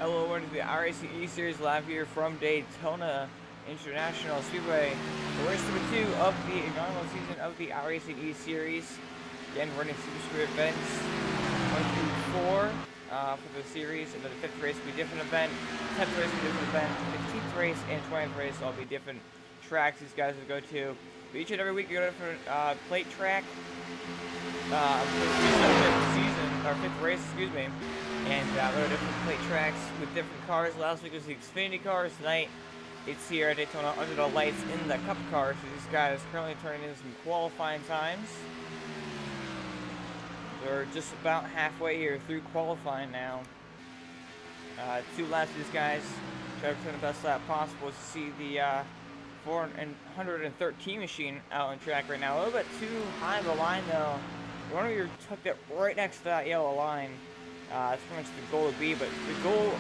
Hello, welcome to the iRacing E-Series live here from Daytona International Speedway. The race number 2 of the inaugural season of the iRacing E-Series. Again, running Super Speedway events 1 through 4 for the series, and then the 5th race will be a different event, 10th race will be a different event, 15th race and 20th race will be different tracks these guys will go to. But each and every week you go to a different plate track for the 5th race, excuse me. And there are different plate tracks with different cars. Last week was the Xfinity cars. Tonight, it's here at Daytona under the lights in the Cup cars. So these guys currently turning in some qualifying times. They're just about halfway here through qualifying now. 2 laps of these guys. Try to turn the best lap possible to see the 413 machine out on track right now. A little bit too high of a line though. One of you tucked it right next to that yellow line. That's pretty much the goal to be, but the goal,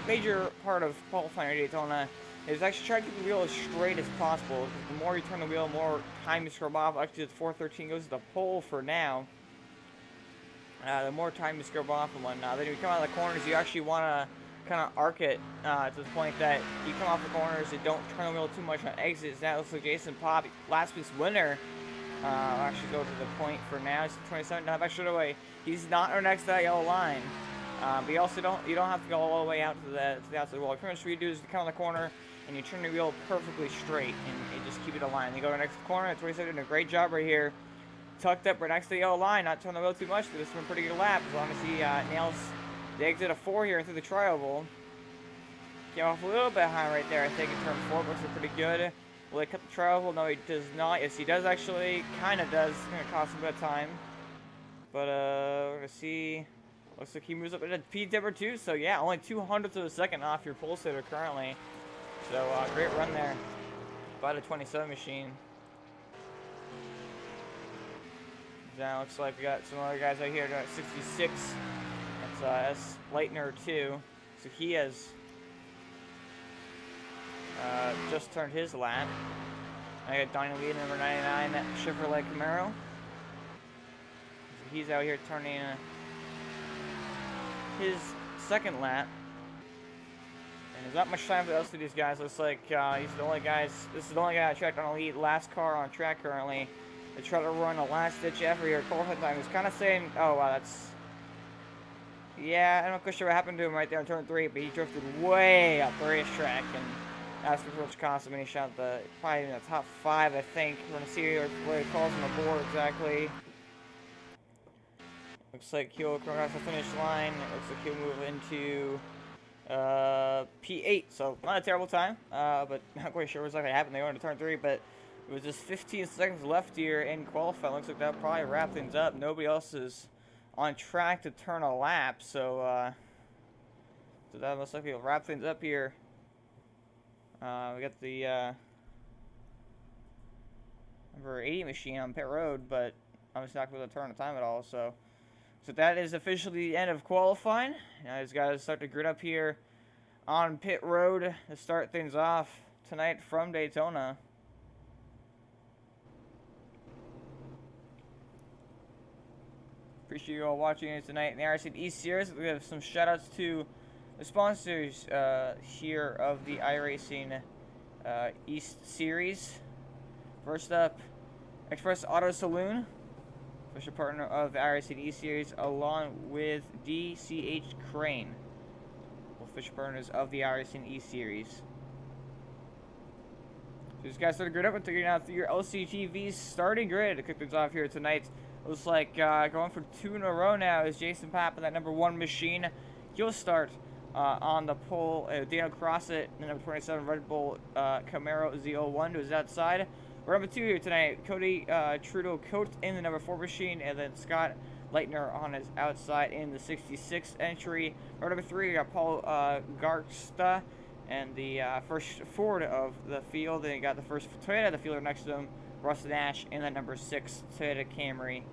major part of qualifying at Daytona is actually try to keep the wheel as straight as possible. The more you turn the wheel, the more time you scrub off. Actually, the 413 goes to the pole for now. The more time you scrub off and whatnot. Then you come out of the corners, you actually want to kind of arc it to the point that you come off the corners and don't turn the wheel too much on exits. That looks like Jason Pop, last week's winner. Actually go to the point for now. It's 27. Now back straight away. He's not right next to that yellow line. But you also don't have to go all the way out to the outside wall. Pretty much what you do is you come on the corner and you turn the wheel perfectly straight and you just keep it aligned. You go to the next corner. That's what he's doing a great job right here. Tucked up right next to the yellow line, not turn the wheel too much. But this is a pretty good lap as long as he nails the exit of 4 here through the tri-oval. Get off a little bit high right there, I think, in turn 4. Looks pretty good. Will he cut the tri-oval? No, he does not. Yes, he does actually. Kind of does. It's going to cost him a bit of time. But we're going to see. Looks like he moves up into P number 2. So, yeah, only 200ths of a second off your pole sitter currently. So, great run there by the 27 machine. Now, looks like we got some other guys out here doing 66. That's S. Leitner 2. So, he has just turned his lap. I got Donnie Lee, number 99, Chevrolet Camaro. So he's out here turning his second lap. And there's not much time for the rest of these guys. Looks like he's the only guys. This is the only guy I checked on the lead, last car on track currently. They try to run a last ditch effort here. Qualifying time. He's kind of saying, oh wow, that's. Yeah, I'm not quite sure what happened to him right there in turn 3, but he drifted way up the racetrack and. That's what cost him, and he shot probably in the top 5, I think. We're going to see where he falls on the board exactly. Looks like he'll come across the finish line. It looks like he'll move into P8, so not a terrible time, but not quite sure what's going to happen. They went to turn 3, but it was just 15 seconds left here in qualifying. Looks like that'll probably wrap things up. Nobody else is on track to turn a lap, so that looks like he'll wrap things up here. We got the number 80 machine on pit road, but obviously not going to turn the time at all. So that is officially the end of qualifying. Now these guys start to grid up here on pit road to start things off tonight from Daytona. Appreciate you all watching it tonight in the iRacing East Series. We have some shout outs to the sponsors here of the iRacing East Series. First up, Express Auto Saloon, official partner of the iRacing East Series, along with DCH Crane, official partners of the iRacing East Series. So these guys started grid up and taking out through your LCTV's starting grid to kick things off here tonight. Looks like going for 2 in a row now is Jason Papp in that number 1 machine. He'll start on the pole. Daniel Crossett, the number 27 Red Bull Camaro Z01 to his outside. We're number 2 here tonight. Cody Trudeau Coates in the number 4 machine, and then Scott Leitner on his outside in the 66th entry. We're number 3, we got Paul Garsta and the first Ford of the field. Then you got the first Toyota, the fielder next to him, Russ Nash in that number 6 Toyota Camry.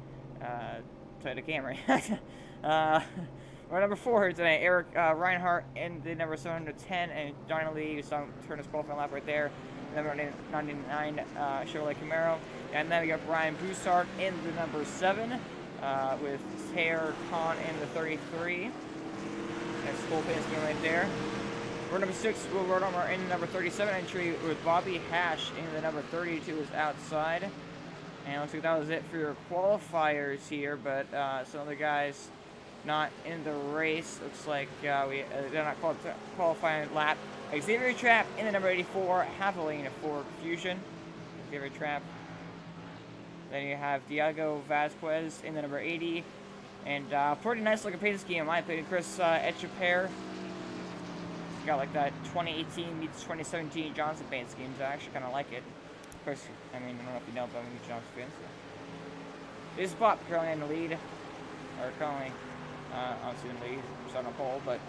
We're number 4 here today. Eric Reinhardt in the number 710, and Donnie Lee, who turned his qualifying lap right there. Number 99 Chevrolet Camaro. And then we got Brian Broussard in the number 7 with Taylor Kahn in the 33. Nice full pace game right there. We're number 6, Will Rodomer in the number 37 entry with Bobby Hash in the number 32 is outside. And looks like that was it for your qualifiers here, but some other guys not in the race. Looks like they're not qualifying lap. Xavier Trapp in the number 84, half a lane for Fusion. Xavier Trapp. Then you have Diego Vasquez in the number 80. And pretty nice looking pace scheme in my opinion. Chris Echeper. It's got like that 2018 meets 2017 Johnson paint scheme, so I actually kind of like it. Of course, I mean, I don't know if you know, but I'm a Johnson fan, so. This is Bob currently in the lead. Or currently, obviously in the lead. Starting on pole, but.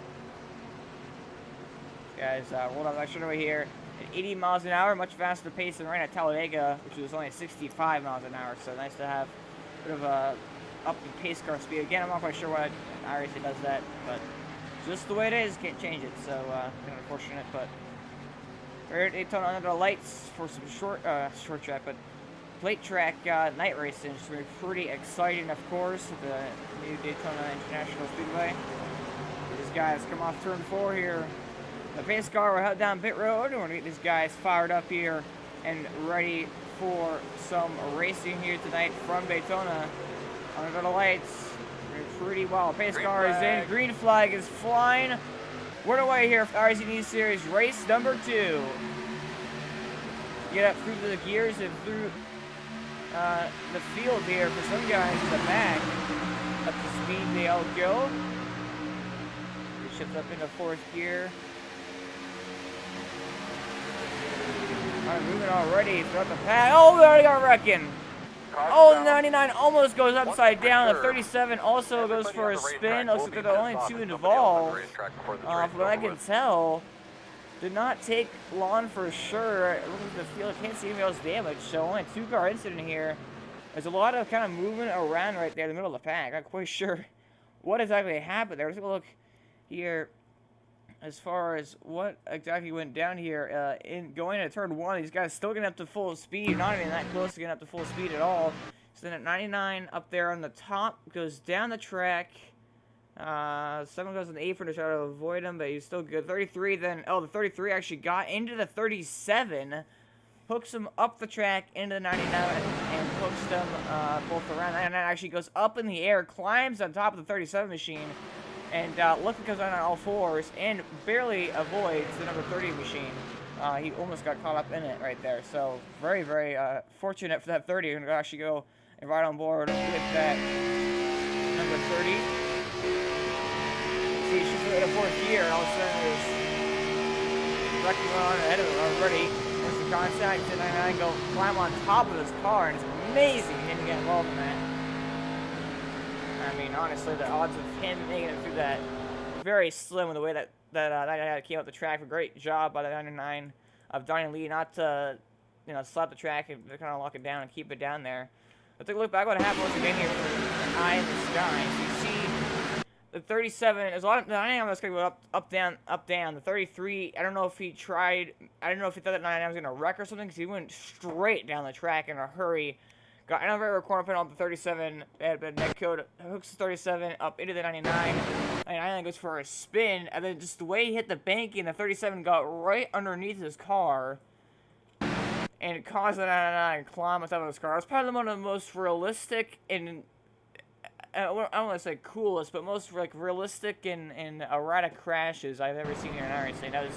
Guys, rolled up extra over here at 80 miles an hour, much faster pace than right at Talladega, which was only 65 miles an hour. So nice to have a bit of a up in pace car speed. Again, I'm not quite sure why iRacing does that, but just the way it is, can't change it. So kind of unfortunate, but we're at Daytona under the lights for some short track, but plate track night racing. It's going to be pretty exciting, of course, at the new Daytona International Speedway. These guys come off turn 4 here. The pace car will head down pit road. We're going to get these guys fired up here and ready for some racing here tonight from Daytona. Under the lights. Pretty well. Pace car is in. Green flag is flying. We're away here for iRacing Series race number 2. Get up through the gears and through the field here for some guys in the back. Up to speed they all go. We shift up into 4th gear. Alright, moving already throughout the pack. Oh, we already got wrecking. Oh, the 99 almost goes upside down. The 37 also goes for a spin. Looks like they're the only 2 involved. From what I can tell, did not take long for sure. It looks like the field can't see anybody else damaged. So only a 2-car incident here. There's a lot of kind of movement around right there in the middle of the pack. I'm not quite sure what exactly happened there. Let's take a look here. As far as what exactly went down here, in going into turn 1, these guys still getting up to full speed, not even that close to getting up to full speed at all. So then at 99 up there on the top, goes down the track. 7 goes on the apron to try to avoid him, but he's still good. 33 then, the 33 actually got into the 37, hooks him up the track into the 99, and hooks them both around. And then actually goes up in the air, climbs on top of the 37 machine. And Lucky comes on all 4s and barely avoids the number 30 machine. He almost got caught up in it right there. So very, very fortunate for that 30. You're going to actually go and ride on board with that number 30. See, she's in a 4th gear, and all of a sudden there's wrecking on ahead of him already. Once the contact, and I go climb on top of this car, and it's amazing he didn't get involved in that. I mean, honestly, the odds of him making it through that very slim with the way that guy came up the track. A great job by the 99 of Donnie Lee not to, slap the track and kind of lock it down and keep it down there. Let's take a look back what happened once again here for Eye in the Sky. So you see the 37. There's a lot of the 99 was going to go up, down. The 33. I don't know if he tried. I don't know if he thought that 99 was going to wreck or something because he went straight down the track in a hurry. Got another corner pin on the 37, had a neck code, hooks the 37 up into the 99, 99 goes for a spin, and then just the way he hit the banking, the 37 got right underneath his car, and it caused the 99 to climb on top of his car. It's probably one of the most realistic and, I don't want to say coolest, but most realistic and erratic crashes I've ever seen here in iRacing. That was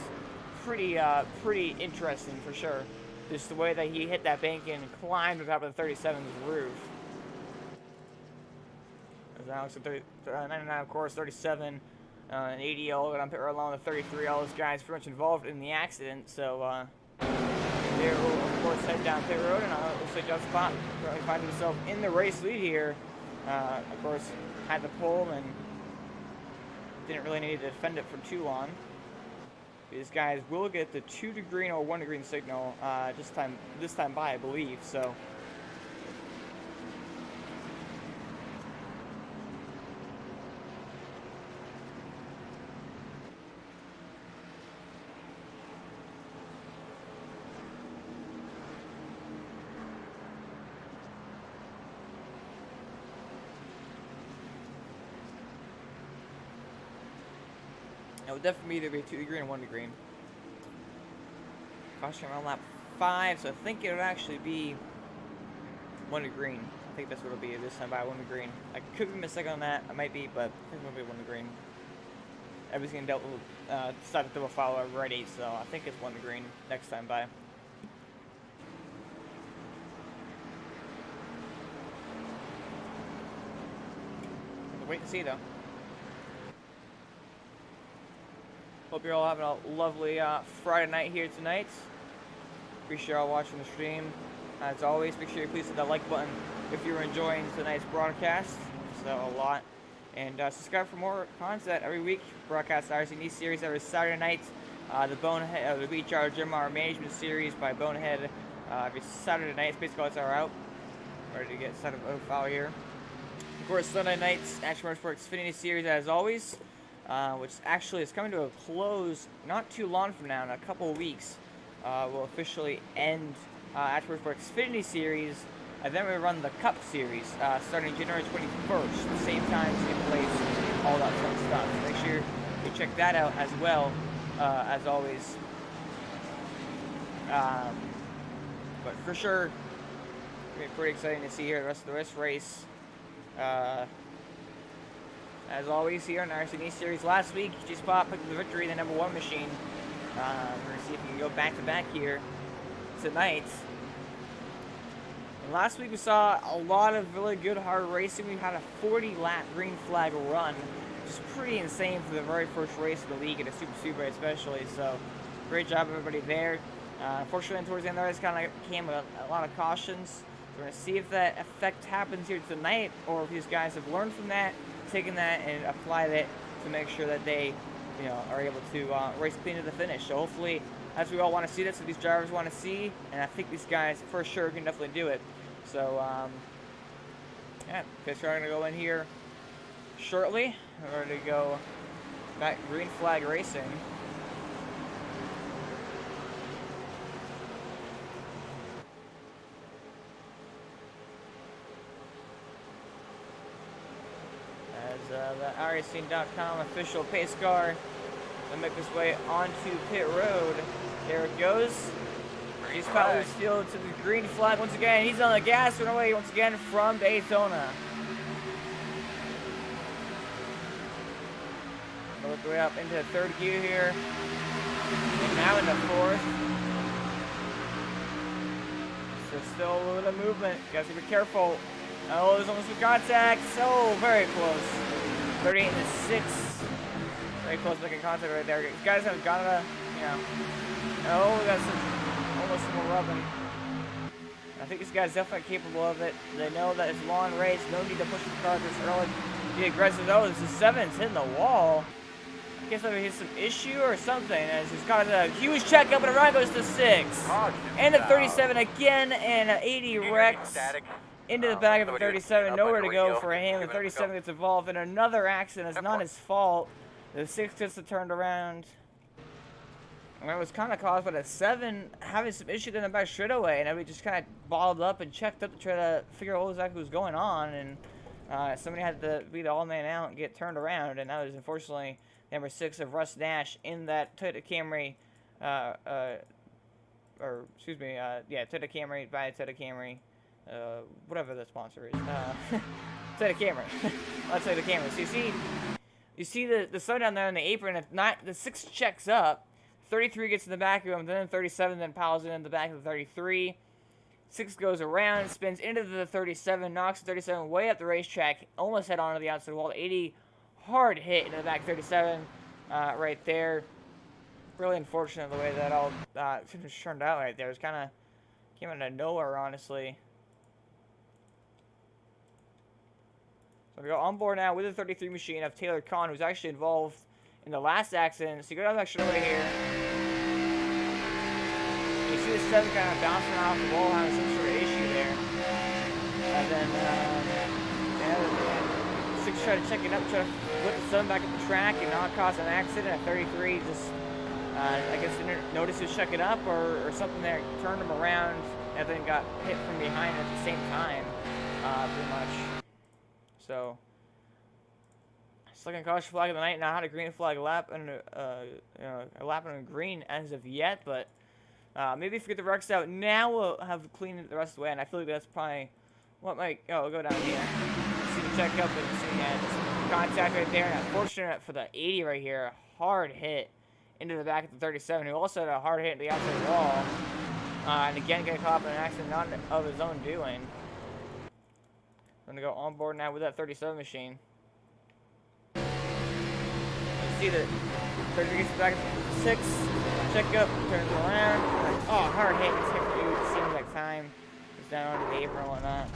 pretty interesting for sure. Just the way that he hit that bank and climbed on top of the 37's roof. There's Alex at 99, of course, 37, and 80 all got on pit road along with 33. All those guys pretty much involved in the accident. So they will, of course, head down pit road, and looks like Jeff Spot currently finds himself in the race lead here. Of course, had the pole and didn't really need to defend it for too long. These guys will get the 2 to green or 1 to green signal this time by, I believe. So It would definitely either be 2 to green or 1 to green. Caution around lap 5, so I think it would actually be 1 to green. I think that's what it'll be this time by 1 to green. I could be mistaken on that. I might be, but I think it'll be 1 to green. Everything's dealt with started double follow already, so I think it's 1 to green next time by. We'll wait and see though. Hope you're all having a lovely Friday night here tonight. Appreciate you all watching the stream. As always, make sure you please hit that like button if you're enjoying tonight's broadcast. So a lot. And subscribe for more content every week. Broadcast iRacing series every Saturday night. The Beach Hour Gym Hour Management Series by Bonehead every Saturday night. Space Cars are out. Ready to get set up a foul here. Of course, Sunday nights, Action Motorsports Xfinity Series as always. Which actually is coming to a close not too long from now, in a couple of weeks. We'll officially end Action Motorsports Xfinity Series, and then we run the Cup Series starting January 21st, same time, same place, all that fun stuff. Make sure you check that out as well, as always. But for sure, it'll be pretty exciting to see here the rest of this race. As always here in our iRacing Series last week, G-Spot picked up the victory in the number 1 machine. We're going to see if we can go back-to-back here tonight. And last week we saw a lot of really good hard racing. We had a 40-lap green flag run, which is pretty insane for the very first race of the league in a Super Speedway especially. So great job everybody there. Unfortunately, towards the end of the race kind of came with a lot of cautions. We're going to see if that effect happens here tonight, or if these guys have learned from that, taken that and applied it to make sure that they, are able to race clean to the finish. So hopefully, as we all want to see this, what these drivers want to see, and I think these guys for sure can definitely do it. So yeah, guys are going to go in here shortly. We're ready to go back green flag racing. The iRacing.com official pace car will make his way onto pit road. There it goes. He's probably fielded to the green flag once again. He's on the gas run away once again from Daytona. Work the way up into third gear here. And now into fourth. So still a little bit of movement. You guys gotta be careful. Oh, there's almost a contact. So very close. 38 and 6. Very close making contact right there. These guys have got to, oh, that's almost more rubbing. I think this guy's definitely capable of it. They know that it's a long race. No need to push the car this early. Be aggressive. Oh, this is 7. It's hitting the wall. I guess maybe he's some issue or something. As he's got a huge checkup, and a run goes to 6. And the 37 again, and an 80 wrecks. Into the back of the 37, nowhere to go for him. The 37 gets involved in another accident. It's not his fault. The 6 gets turned around. And it was kind of caused by the 7 having some issues in the back straightaway. And we just kind of balled up and checked up to try to figure out what exactly was going on. And somebody had to be the all-man out and get turned around. And that was unfortunately number 6 of Russ Nash in that Toyota Camry. Toyota Camry by Toyota Camry. Whatever the sponsor is, Toyota Camry. Let's say the Camry. So you see the sun down there in the apron. If not, the 6 checks up. 33 gets in the back of him, then 37 then piles in the back of the 33. 6 goes around, spins into the 37, knocks the 37 way up the racetrack, almost head onto the outside wall. 80 hard hit into the back 37 right there. Really unfortunate the way that all turned out right there. It was kind of came out of nowhere, honestly. So we go on board now with the 33 machine of Taylor Kahn, who's actually involved in the last accident. So you go down that straightaway here. You see the 7 kind of bouncing off the wall, having some sort of issue there. And then 6 try to check it up, try to put the 7 back up the track and not cause an accident. At 33, just I guess didn't notice he was checking up or something there turned him around and then got hit from behind at the same time, pretty much. So Second caution flag of the night. Not had a green flag lap and a lap and a green as of yet, but maybe if we get the wrecks out now, we'll have cleaned the rest of the way. And I feel like that's probably what might. Oh, we'll go down here. See the check up and see some contact right there. And unfortunate for the 80 right here. Hard hit into the back of the 37, who also had a hard hit at the outside wall. And again, getting caught up in an accident not of his own doing. I'm going to go on board now with that 37 machine. You see that 30 gets back at 6. Check up, turns around. Oh, hard hit. It's hit for you. It seems like time. He's down onto the apron and whatnot.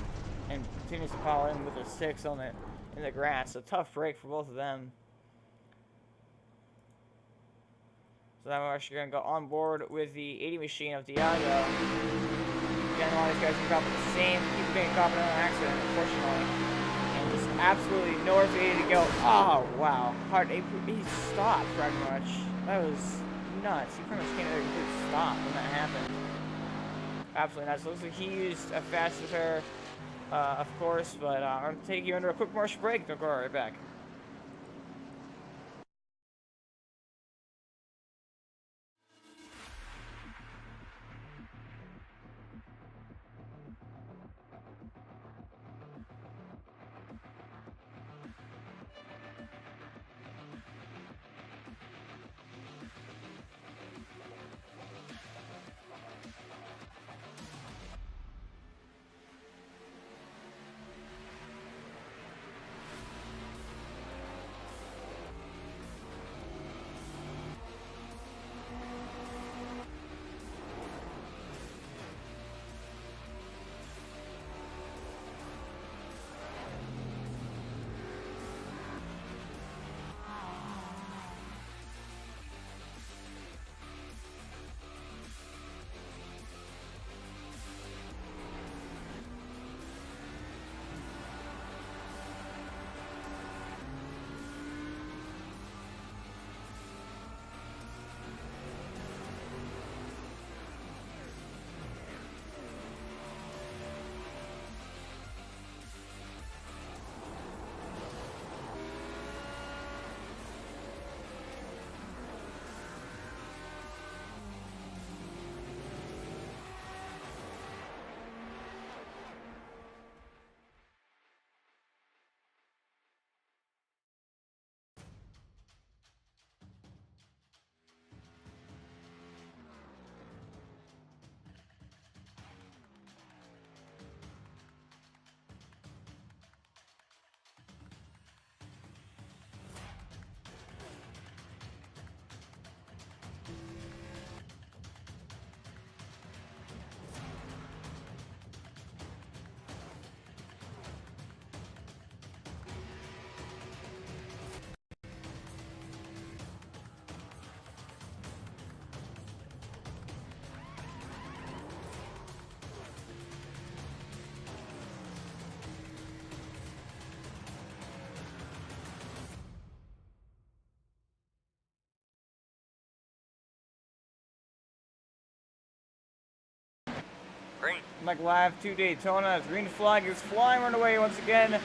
And continues to pile in with a 6 on it in the grass. A tough break for both of them. So now we're actually going to go on board with the 80 machine of Diago. Again, a lot of these guys are probably the same. People getting caught in an accident, unfortunately. And just absolutely nowhere for 80 to go. Oh, wow. Hard. He stopped pretty much. That was nuts. He pretty much came to a complete stop when that happened. Absolutely nuts. Looks like he used a fast repair, of course. But I'm going to take you under a quick commercial break. Don't go right back. Mike live to Daytona. Green flag is flying right away once again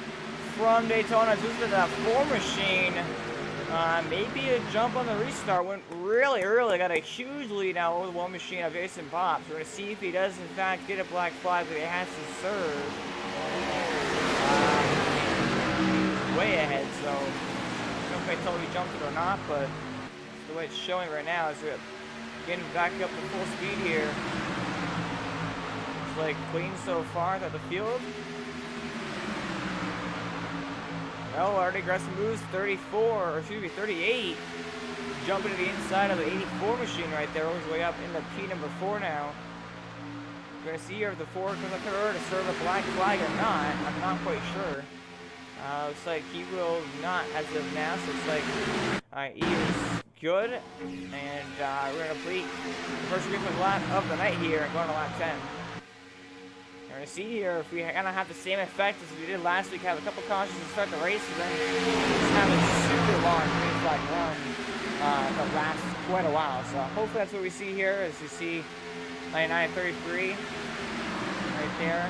from Daytona. This is that 4 machine. Maybe a jump on the restart. Went really early. Got a huge lead now over the 1 machine of Jason Pops. We're going to see if he does in fact get a black flag that he has to serve. He's way ahead, so I don't know if I tell if he jumped it or not, but the way it's showing right now is we're getting back up to full speed here. Like clean so far at the field. Well, already aggressive moves, 34, or excuse me, 38. Jumping to the inside of the 84 machine right there, all his way up into P number 4 now. We're gonna see here if the 4 comes up to her to serve a black flag or not. I'm not quite sure. Looks like he will not as of now, so it's like he is good. And we're gonna complete the first green flag lap of the night here and going to lap 10. We're going to see here if we kind of have the same effect as we did last week, have a couple cautions to start the race, and then just have a super long green flag run that lasts quite a while. So hopefully that's what we see here, as you see 99.33 right there.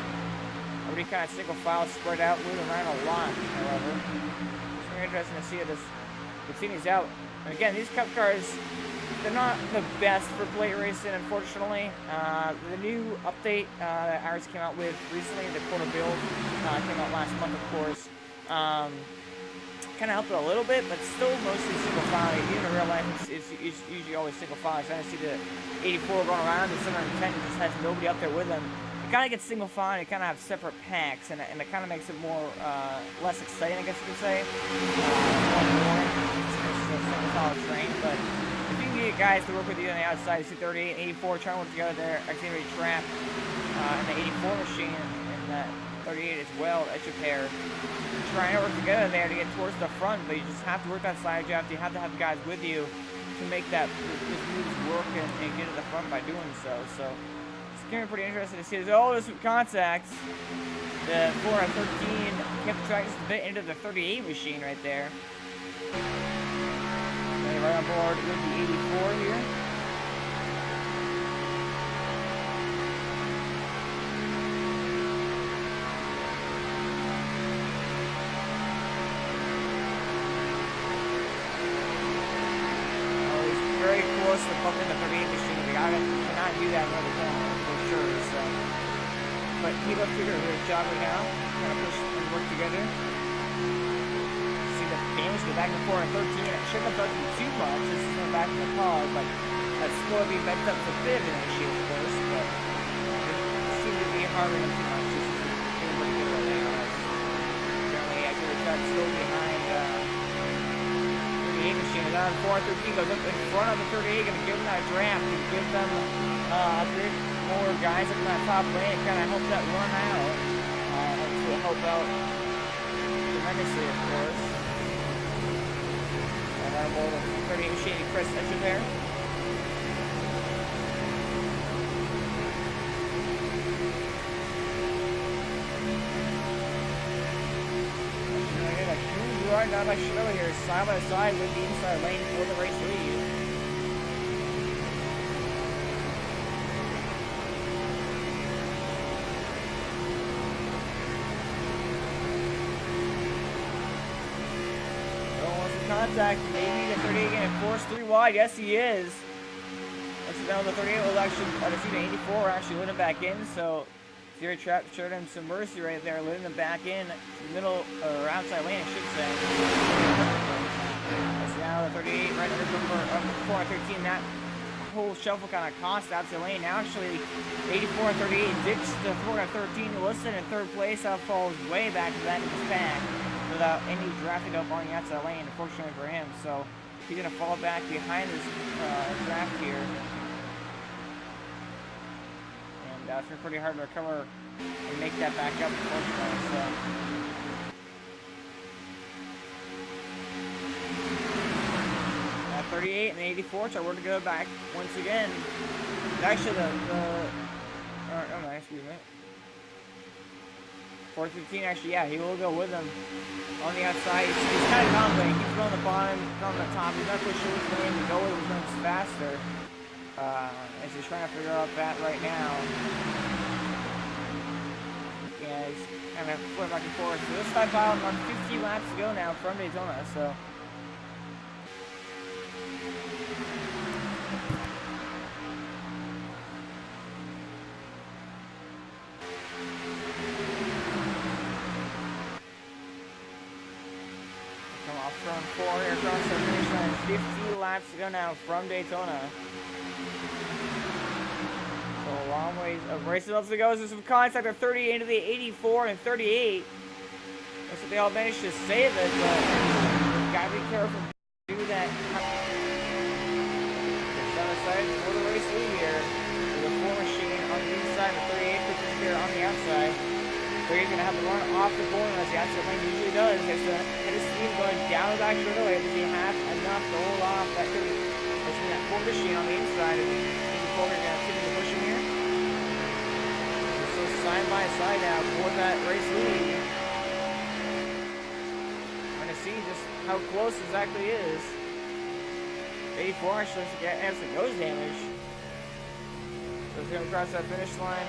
Already kind of single file spread out, moving around a lot, however. So we're going pretty interesting to see how this continues out. And again, these Cup cars, they're not the best for plate racing, unfortunately. The new update that iRacing came out with recently, the quarter build, came out last month, of course. Kind of helped it a little bit, but still mostly single file. Even in real life, it's usually always single file. So I see the 84 going around, the 710 just has nobody up there with them. It kind of gets single file, and it kind of have separate packs, and it kind of makes it more less exciting, I guess you could say. More boring. It's a single file train, but if you can get guys to work with you on the outside, you see 38 and 84 trying to work together there, accelerated trap, and the 84 machine, and that 38 as well, that should pair. Trying to work together there to get towards the front, but you just have to work that side job. You have to have guys with you to make that those moves work and get to the front by doing so. So it's going to be pretty interesting to see. There's all this contacts. The 4 out of 13 kept the track just a bit into the 38 machine right there. Okay, right on board with the 84 here. To bump in the 38 machine. The guy cannot do that in another corner for sure. So, but he looks to do a great job right now. Kind of push and work together. See the damage go back and forth in 13. It shouldn't have done too much. This is going back in the car, but that's still being bent up a bit of an issue, of course. But it seems to be harder than too much. This is doing pretty good right now. Apparently, I think the truck still behind. Machine is on 413, goes up in front of the 38, going to give them that draft and give them a bit more guys up in that top lane. Kind of help that run out. To help out tremendously, of course. And our more than 38 machine, Chris Etcher there. Right now by Schiller here, side by side with the inside lane for the race lead. Almost in contact, maybe the 38 getting forced 3 wide. Yes, he is. Let's down the 38 will actually, the 84 actually let him back in, so Zero Trap showed him some mercy right there, letting them back in the middle or outside lane, I should say. That's now the 38 right under number 4 and 13. That whole shuffle kind of cost outside lane. Now actually 84 and 38 ditched the 4 and 13. Wilson in third place. That falls way back to that in his pack without any drafting up on the outside lane, unfortunately for him. So he's going to fall back behind this draft here. It's been pretty hard to recover and make that back up, unfortunately. So. 38 and the 84 are were to go back once again. Actually, excuse me. 415, actually, yeah, he will go with them on the outside. He's kind of dominating. He's on the bottom, on the top. He's not pushing his lane to go with his lanes faster. As he's trying to figure out that right now. Yeah, he's kind of flipping back and forth. So this time out on 15 laps to go now from Daytona, so. Come off front 4 here across the finish line. 50 laps to go now from Daytona. A long ways of races left to go. There's some contact of 38 into the 84 and 38. Looks like they all managed to save it, but gotta be careful to do that. It's on the side for the race lead here. There's a 4 machine on the inside, the 38 pushes here on the outside. 38 gonna have to run off the corner as the outside lane usually does. There's the head of steam going down the back straight away. Does he have enough to hold off that 30? There's that 4 machine on the inside, and the 4 are gonna continue to push him here. Side by side now for that race lead. Trying to see just how close exactly is. 84 actually has some nose damage. So it's going to cross that finish line.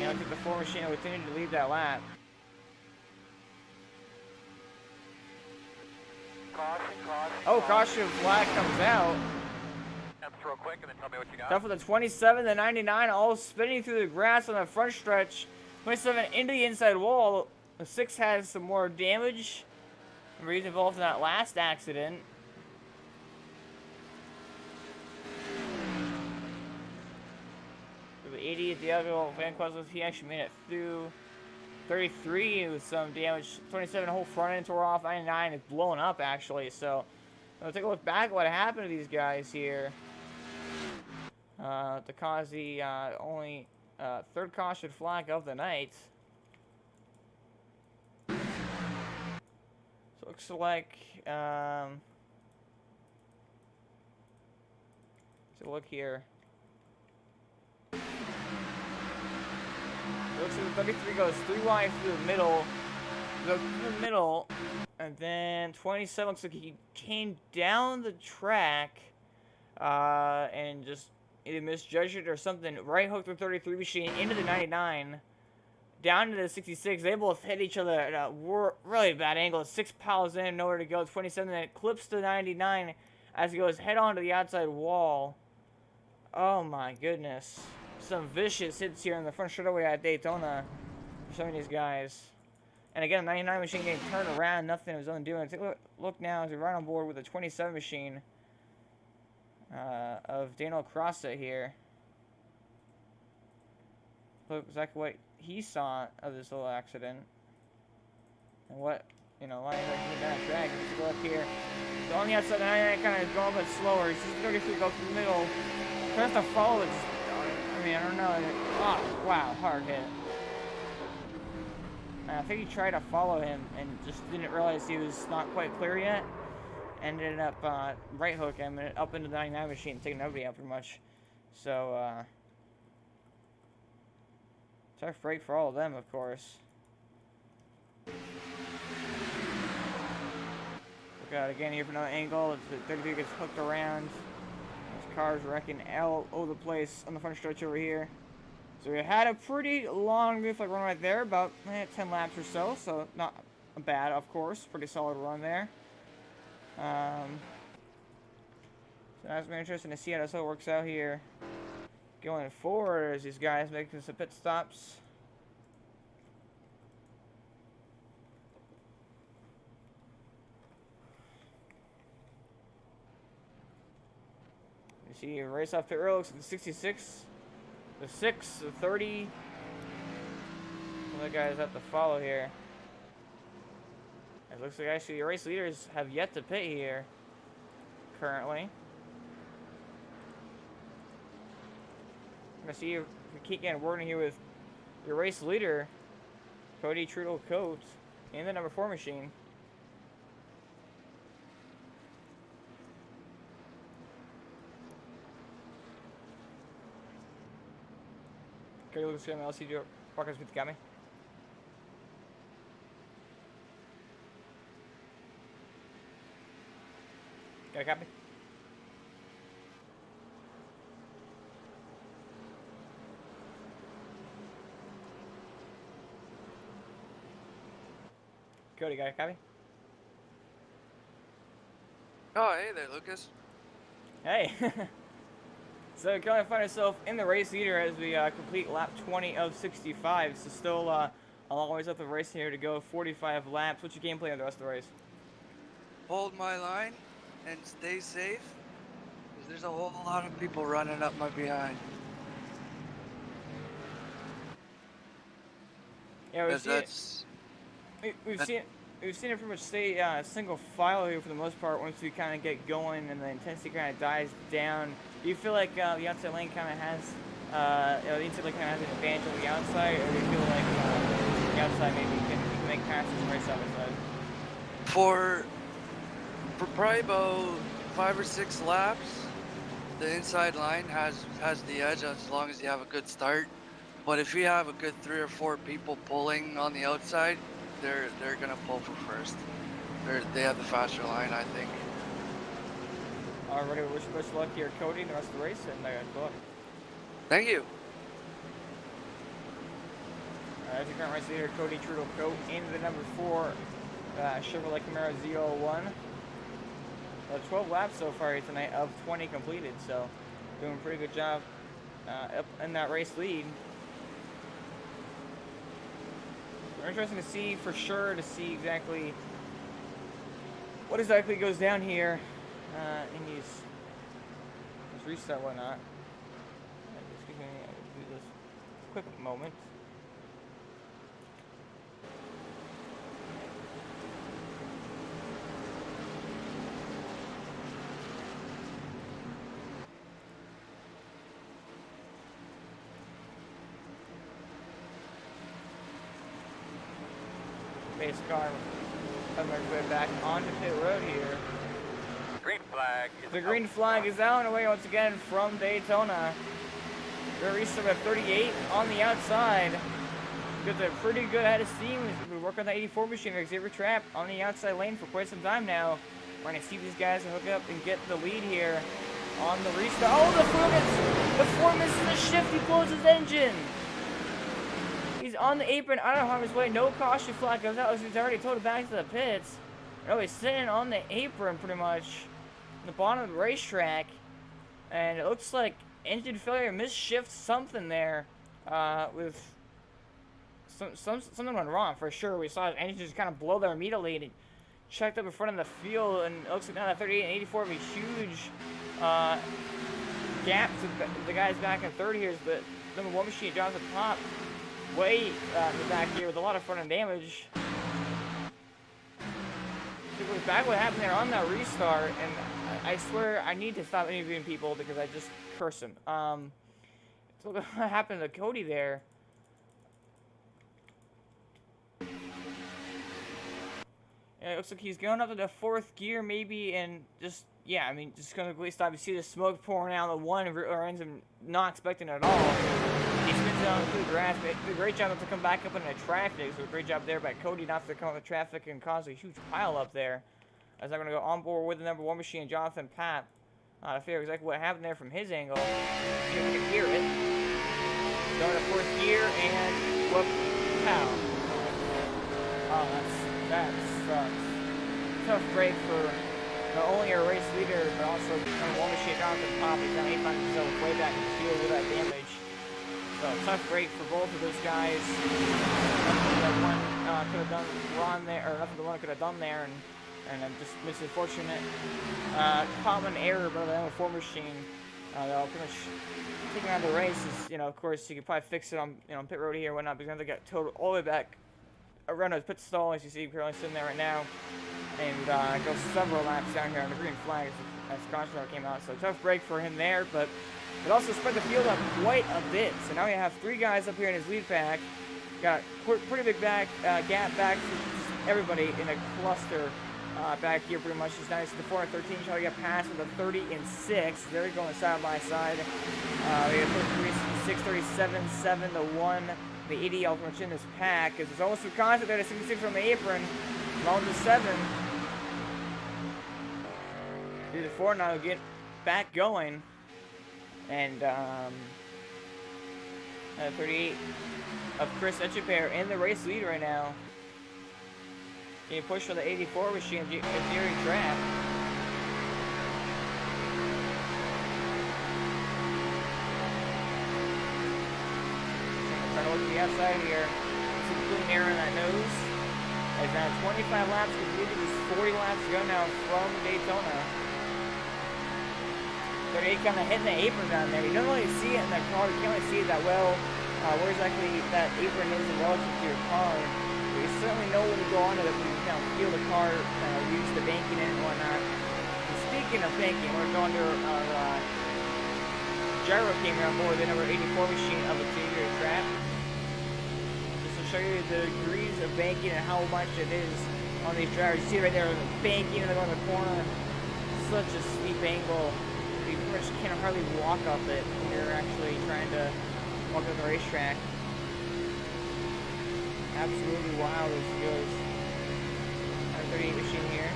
And look at the 4 machine will continue to lead that lap. Oh, caution flag comes out. Real quick and then tell me what you got. Tough for the 27, the 99, all spinning through the grass on the front stretch. 27 into the inside wall. The 6 has some more damage. Remember, he's involved in that last accident. For the 80 at the other Van Quezos, he actually made it through. 33 with some damage. 27 whole front end tore off. 99 is blown up actually. So we'll take a look back at what happened to these guys here. To cause the only third caution flag of the night. So looks like let's look here. It looks like the 33 goes 3 wide through the middle. Goes through the middle. And then 27 looks like he came down the track and just either misjudged it or something. Right hooked the 33 machine into the 99. Down to the 66. They both hit each other at a really bad angle. 6 piles in, nowhere to go. 27 then clips the 99 as he goes head on to the outside wall. Oh my goodness. Some vicious hits here in the front straightaway at Daytona for some of these guys. And again, the 99 machine getting turned around, nothing of his own doing. Take a look now as we run on board with the 27 machine of Daniel Crossett here. Look exactly what he saw of this little accident. And what, why he's like down the track. Let's go up here. So on the outside, the 99 kind of going a bit slower. He's just 33 go through the middle. Tries to follow it. I don't know. Oh, wow, hard hit. I think he tried to follow him and just didn't realize he was not quite clear yet. Ended up right hook him and up into the 99 machine, taking nobody out pretty much. So, tough break for all of them, of course. Look out again here from another angle. The 33 gets hooked around. This car's wrecking all over the place on the front stretch over here. So we had a pretty long run right there, about 10 laps or so. So not bad, of course. Pretty solid run there. So that's very interesting to see how this all works out here going forward as these guys making some pit stops. You see a race off pit road, looks at the 66, the 6, the 30. Some of the guys have to follow here. It looks like actually the race leaders have yet to pit here currently. I'm going to see if we keep getting word in here with your race leader, Cody Trudel-Coates, in the number 4 machine. Cody looks good. I'll see you walk us with the camera. Got a copy? Cody, got a copy? Oh, hey there, Lucas. Hey! So we kind of find ourselves in the race leader as we complete lap 20 of 65. So still a long ways up the race here to go, 45 laps. What's your game plan for the rest of the race? Hold my line and stay safe, because there's a whole lot of people running up my behind. Yeah, we've seen it pretty much stay single file here for the most part once we kind of get going and the intensity kind of dies down. Do you feel like the outside lane kind of has, the inside lane kind of has an advantage on the outside, or do you feel like the outside maybe you can make passes and race side by side? For probably about 5 or 6 laps, the inside line has the edge as long as you have a good start. But if you have a good 3 or 4 people pulling on the outside, they're gonna pull for first. They have the faster line, I think. Alrighty, we wish you best of luck here, Cody, in the rest of the race, and good luck. Thank you. As your current race leader, Cody Trudel-Coates, into the number 4 Chevrolet Camaro Z01. 12 laps so far here tonight of 20 completed, so doing a pretty good job up in that race lead. We're interesting to see for sure to see exactly what exactly goes down here in these restart whatnot. Excuse me, I will do this quick moment. Base car coming our way back onto pit road here. Green flag. The green flag is out and away once again from Daytona. We're restart at 38 on the outside. Got a pretty good head of steam. We work on the 84 machine at Xavier Trap on the outside lane for quite some time now. We're going to see these guys hook up and get the lead here on the restart. Oh, the Ford misses the shift. He blows his engine. He's on the apron, out of harm's way, no caution flag goes out. He's already towed back to the pits. Oh, he's sitting on the apron pretty much, in the bottom of the racetrack, and it looks like engine failure, misshift something there, with something went wrong for sure. We saw his engine just kind of blow there immediately, and he checked up in front of the field, and it looks like now that 38 and 84 have a huge gap to the guys back in third here. Is the number 1 machine, Jonathan Pop, way in the back here with a lot of front end damage. It was bad what happened there on that restart, and I swear I need to stop interviewing people because I just curse them. So what happened to Cody there? And it looks like he's going up to the 4th gear maybe, and just, yeah, I mean, just gonna quickly stop. You see the smoke pouring out of the one, or ends him not expecting it at all. He spins it on through the grass, but did a great job not to come back up into traffic. So a great job there by Cody not to come into traffic and cause a huge pile up there. As I'm going to go on board with the number 1 machine, Jonathan Papp, to figure exactly what happened there from his angle. See if we can hear it. Going to 4th gear and whoop, pow. Oh, that sucks. Tough break for not only our race leader, but also number 1 machine, Jonathan Papp. He's down 8 times himself way back in the field with that damage. So tough break for both of those guys. Nothing that one could have done wrong there, or nothing that one could have done there, and I'm just unfortunate common error by the number 4 machine. They'll pretty much taking out the race. Is, you know, of course, you could probably fix it on pit road here and whatnot, because they got towed all the way back around the pit stall, as you see, currently sitting there right now, and goes several laps down here on the green flag as caution came out. So tough break for him there, but it also spread the field out quite a bit. So now we have 3 guys up here in his lead pack. Got pretty big gap back for everybody in a cluster back here pretty much. He's nice to the 4 and 13, trying to get past with a 30 and 6. They're going side by side. We have 36, 37, 7 to 1. The 80 pretty much in this pack. It's almost through contact there to 66 from the apron. Long to 7. Do the 4 now, get back going. And 38 of Chris Echeper in the race lead right now. Getting pushed for the 84 machine at Jerry Trap. Trying to look to the outside here. Some clean air on that nose. As now 25 laps completed, there's 40 laps to go now from Daytona. 38 kind of hitting the apron down there. You don't really see it in that car. You can't really see it that well. Where exactly that apron is relative to your car. But you certainly know when you go onto it, when you kind of feel the car use the banking in and whatnot. And speaking of banking, we're going to our gyro camera on board the number 84 machine of the Xavier Trap. Just to show you the degrees of banking and how much it is on these drivers. You see right there, the banking and they go in the corner. Such a steep angle. You pretty much can hardly walk up it when you're actually trying to walk up the racetrack. Absolutely wild as it goes. Our 38 machine here.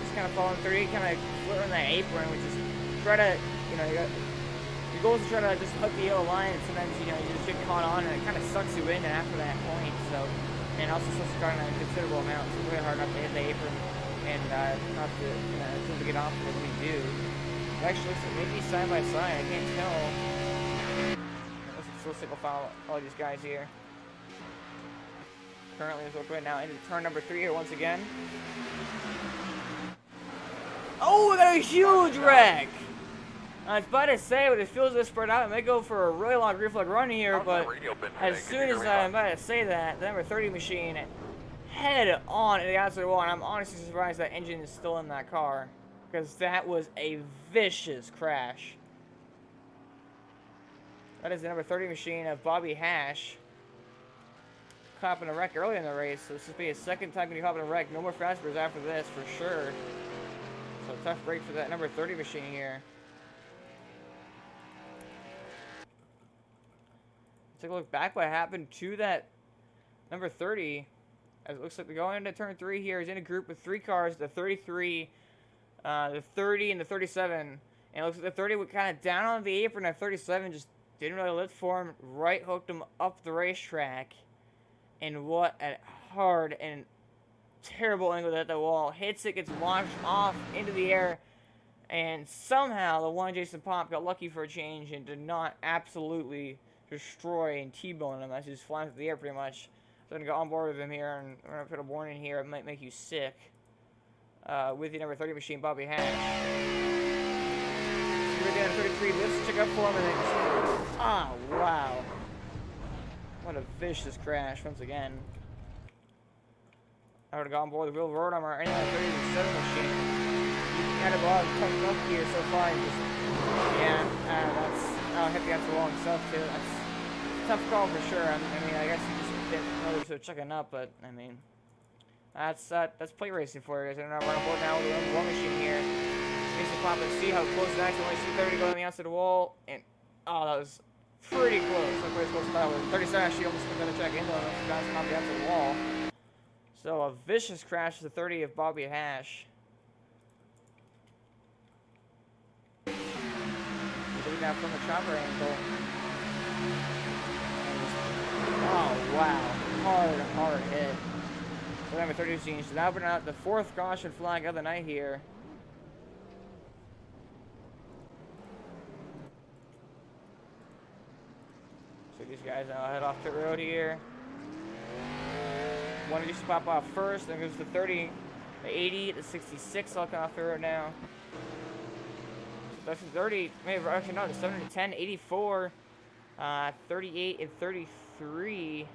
Just kind of following 38, kind of flirting that apron, which is try to, you know, your goal is to try to just hook the yellow line, and sometimes, you know, you just get caught on and it kind of sucks you in after that point. So, and also sucks the car in a considerable amount, so it's really hard not to hit the apron. and not to get off when we do. It actually looks like maybe side by side. I can't tell. Let's still single file all these guys here. Currently, let's look right now into turn number 3 here once again. Oh, we got a huge wreck! I was about to say, but it feels this spread out. It may go for a really long green flag run here, but as soon as I'm about to say that, the number 30 machine head on to the outside wall, and I'm honestly surprised that engine is still in that car, because that was a vicious crash. That is the number 30 machine of Bobby Hash. Caught up in a wreck early in the race, so this will be his second time getting caught up in a wreck. No more fastbirds after this, for sure. So tough break for that number 30 machine here. Take a look back what happened to that number 30. As it looks like we're going into turn 3 here. He's in a group with 3 cars, the 33, the 30, and the 37. And it looks like the 30 was kind of down on the apron, and 37 just didn't really lift for him. Right hooked him up the racetrack. And what a hard and terrible angle at the wall. Hits it, gets launched off into the air. And somehow the one Jason Pop got lucky for a change and did not absolutely destroy and T-bone him as he's flying through the air pretty much. So I'm going to go on board with him here, and we're going to put a warning here. It might make you sick. With the number 30 machine, Bobby Hash. We're down 33. Let's check up for him. And then oh, wow. What a vicious crash once again. I would have gone on board with Will Road on our 37 machine. He had a lot of tough luck here so far. And just, yeah, that's hit against the wall himself too. That's a tough call for sure. I mean, I guess he just didn't really sort of checking up, but I mean, that's plate racing for you guys. I'm gonna run on board now with the wall machine here. Jason Pop and see how close it actually. Only see 30 go on the outside of the wall, and oh, that was pretty close. That's pretty close to that one. 37 actually almost put the check in though. Guys come off the outside of the wall. So a vicious crash to the 30 of Bobby Hash. Looking down from the chopper angle. Oh wow, hard hit. So number 30 scenes. So now we're out the 4th caution flag of the night here. So these guys now head off pit road here. One of these pop off first, then goes to 30, the 80, the 66. I'll come off the road now. So that's 30, maybe actually no, the 7 to 10, 84, 38, and 33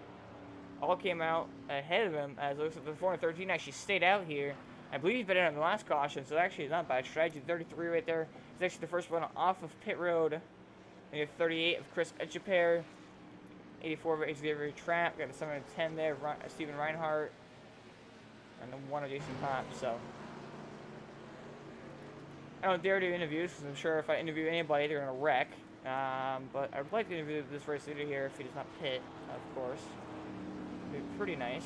all came out ahead of him. As it looks like the 4 and 13 actually stayed out here. I believe he's been in on the last caution, so actually it's not bad strategy. 33 right there is actually the first one off of pit road. We have 38 of Chris Etcheper. 84 of Xavier Trapp, got a 7 and 10 there, Steven Reinhardt, and then 1 of Jason Pop. So I don't dare do interviews because I'm sure if I interview anybody, they're gonna wreck. But I'd like to interview this race leader here if he does not pit, of course. It'd be pretty nice.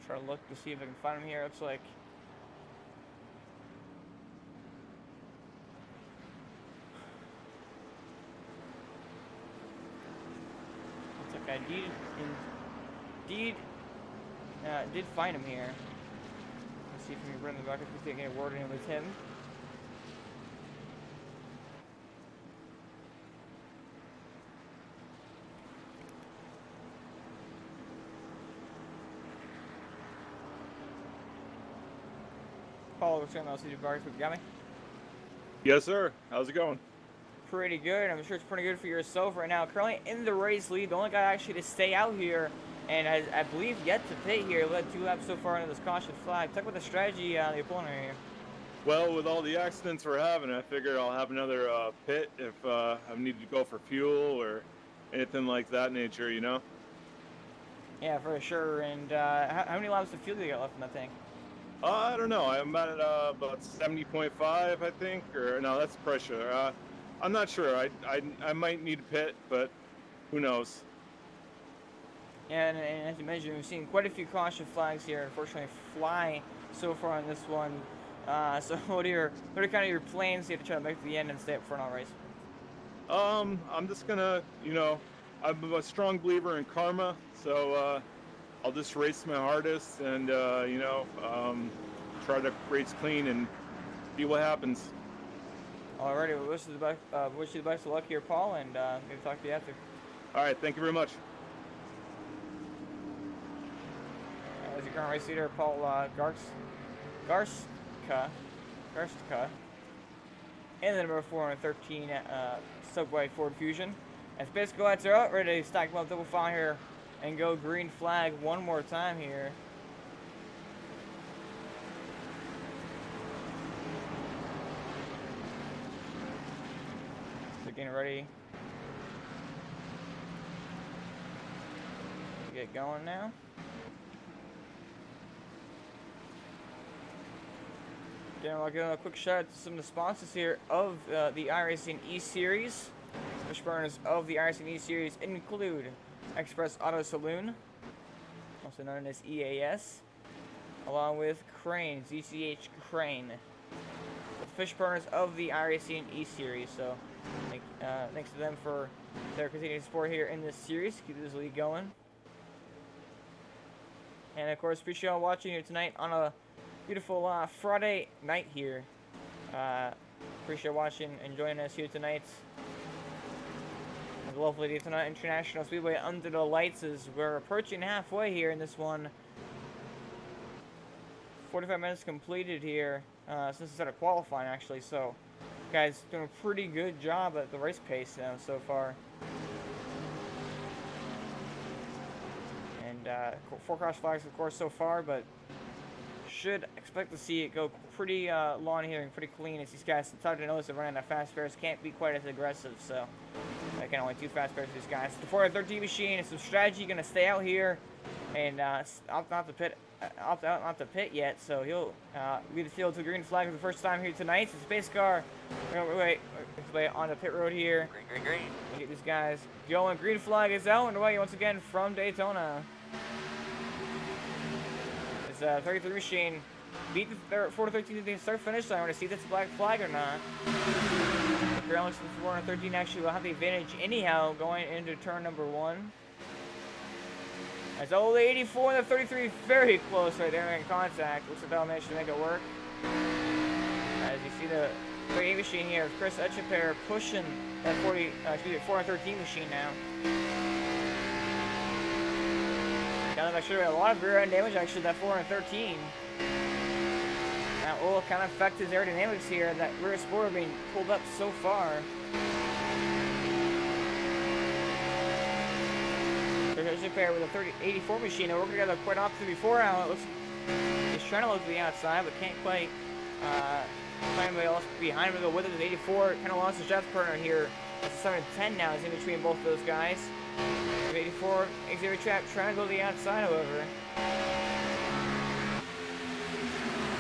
Try to look to see if I can find him here. Looks like I did find him here. Let's see if we can run the bucket if we can get a word in with him. Paul, what's going on? LCD Bars, you got me? Yes, sir. How's it going? Pretty good. I'm sure it's pretty good for yourself right now. Currently in the race lead, the only guy actually to stay out here, and I believe yet to pit here. Led 2 laps so far into this caution flag. Talk about the strategy the opponent here. Well, with all the accidents we're having, I figure I'll have another pit if I need to go for fuel or anything like that nature, you know? Yeah, for sure. And how many laps of fuel do you got left in that tank? I don't know. I'm at about 70.5, I think. Or no, that's pressure. I'm not sure. I might need a pit, but who knows? And as you mentioned, we've seen quite a few caution flags here. Unfortunately, fly so far on this one. So what are kind of your plans here to try to make it to the end and stay up front all race? I'm just gonna, I'm a strong believer in karma, so I'll just race my hardest and, try to race clean and see what happens. Alrighty, well, wish you the best of luck here, Paul, and maybe talk to you after. All right, thank you very much. As your current race leader, Paul Garska, and the number 413 Subway Ford Fusion. As basically lights are out, ready to stack them up double file here and go green flag one more time here. So getting ready to get going now. Again, I'll give a quick shout out to some of the sponsors here of the iRacing E-Series. Fish burners of the iRacing E-Series include Express Auto Saloon, also known as EAS, along with Crane, ZCH Crane. The fish burners of the iRacing E-Series. So thanks to them for their continued support here in this series. Keep this league going. And of course, appreciate y'all watching here tonight on a beautiful Friday night here. Appreciate watching and joining us here tonight. The lovely Daytona International Speedway under the lights as we're approaching halfway here in this one. 45 minutes completed here since the start of qualifying, actually. So, guys, doing a pretty good job at the race pace so far. And 4 cross flags, of course, so far, but should expect to see it go pretty long here and pretty clean as these guys, it's hard to notice that running at fast pairs can't be quite as aggressive, so again, only 2 fast pairs for these guys. The 413 machine and some strategy going to stay out here and opt out to pit yet, so he'll lead the field to a green flag for the first time here tonight. So space car wait on the pit road here. Green. Get these guys going. Green flag is out and away once again from Daytona. 33 machine beat the 413 to the start finish line. We're going to see if that's a black flag or not. The ground looks like 413 actually will have the advantage anyhow going into turn number 1. As old 84 and the 33 very close right there in contact. Looks like they'll manage to make it work. As you see the 38 machine here, Chris Etchepair pushing that 413 machine now. Kind of actually a lot of rear end damage actually that 413. That will kind of affect his aerodynamics here. That rear spoiler being pulled up so far. There's a pair with a 84 machine. They're working together quite often before now. It looks he's trying to look to the outside, but can't quite find anybody else behind him to go with it. The 84 kind of lost his depth partner here. It's 7-10 now. Is in between both those guys. 84 exhibit trap trying to go to the outside, however.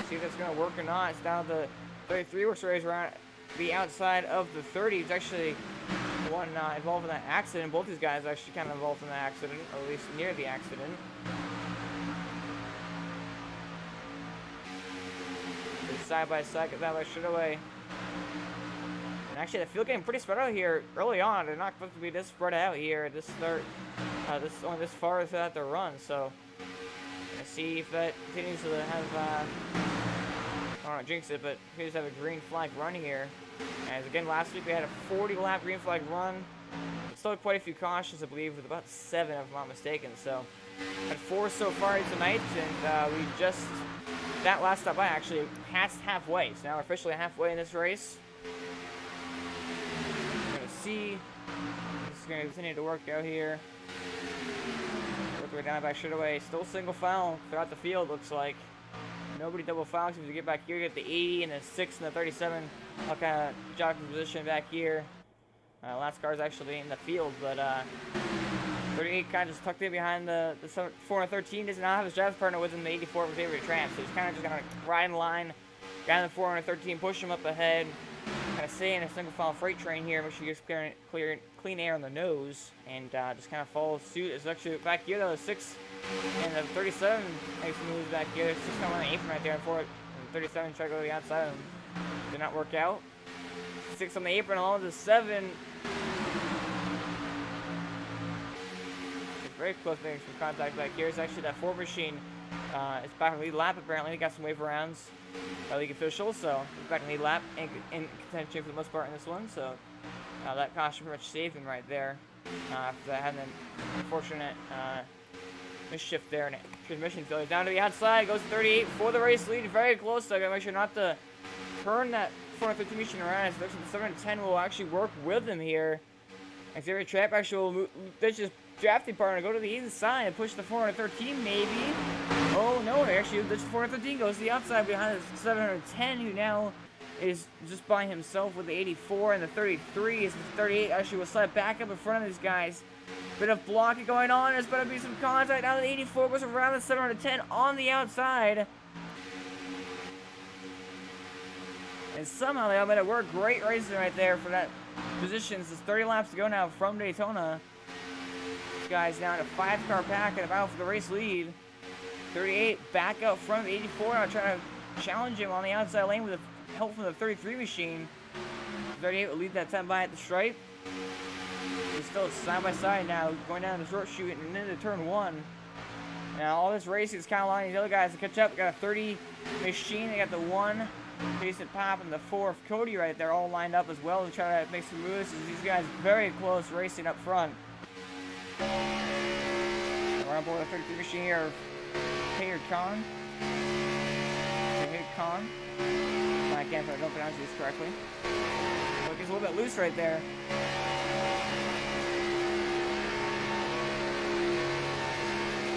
See if that's going to work or not. It's down to the 33 works race around the outside of the 30. It's actually the one involved in that accident. Both these guys are actually kind of involved in the accident, or at least near the accident. Side by side, get that by straightaway. And actually, the field getting pretty spread out here early on. They're not supposed to be this spread out here at this start. Only this far throughout the run. So, let's see if that continues to have. I don't want to jinx it, but we just have a green flag run here. As again, last week we had a 40-lap green flag run. Still quite a few cautions, I believe, with about 7 if I'm not mistaken. So, had 4 so far tonight, and we just. That last stop by actually passed halfway, so now we're officially halfway in this race. We're going to see. This is going to continue to work out here. Work the way down back straightaway. Still single file throughout the field, looks like. Nobody double files. If you get back here, you get the 80 and the 6 and the 37. All kind of jockey position back here. Last car's actually in the field, but 38 kind of just tucked in behind the 413. Does not have his draft partner with him. The 84 was able to trap, so he's kind of just gonna ride in line. Guy in the 413, push him up ahead. kind of stay in a single file freight train here, make sure you get clean air on the nose, and just kind of follow suit. It's actually back here though, the 6 and the 37 makes moves back here. It's just kind of on the apron right there for it. And 37 tried to go to the outside and did not work out. 6 on the apron along with the 7. It's very close making some contact back here. It's actually that 4 machine. It's back in the lead lap apparently. They got some wave arounds by league officials, so it's back in the lead lap and in contention for the most part in this one. So that caution pretty much saved him right there. After that, had an unfortunate misshift there and transmission failure. Down to the outside, goes to 38 for the race lead. Very close, so I gotta make sure not to turn that 450 machine around. It looks like the 7 and 10 will actually work with him here. Xavier Trap actually will ditch his drafting partner, go to the inside and push the 413 maybe. Oh no, actually ditch the 413, goes to the outside behind the 710, who now is just by himself with the 84 and the 33. Is the 38 actually will slide back up in front of these guys. Bit of blocking going on. There's going to be some contact. Now the 84 goes around the 710 on the outside. And somehow they all made it work. Great racing right there for that position. There's 30 laps to go now from Daytona. This guy's now in a 5-car pack and about for the race lead. 38 back up front of 84. Now trying to challenge him on the outside lane with help from the 33 machine. 38 will lead that time by at the stripe. He's still side by side now, going down the short chute and into turn 1. Now all this racing is kind of allowing these other guys to catch up. They got a 30 machine, they got the 1 Jason Pop and the 4 of Cody right there, all lined up as well to try to make some moves. These guys very close racing up front. We're on board the 33 machine here. Taylor Khan. I can't if I don't pronounce this correctly. Look, he's a little bit loose right there.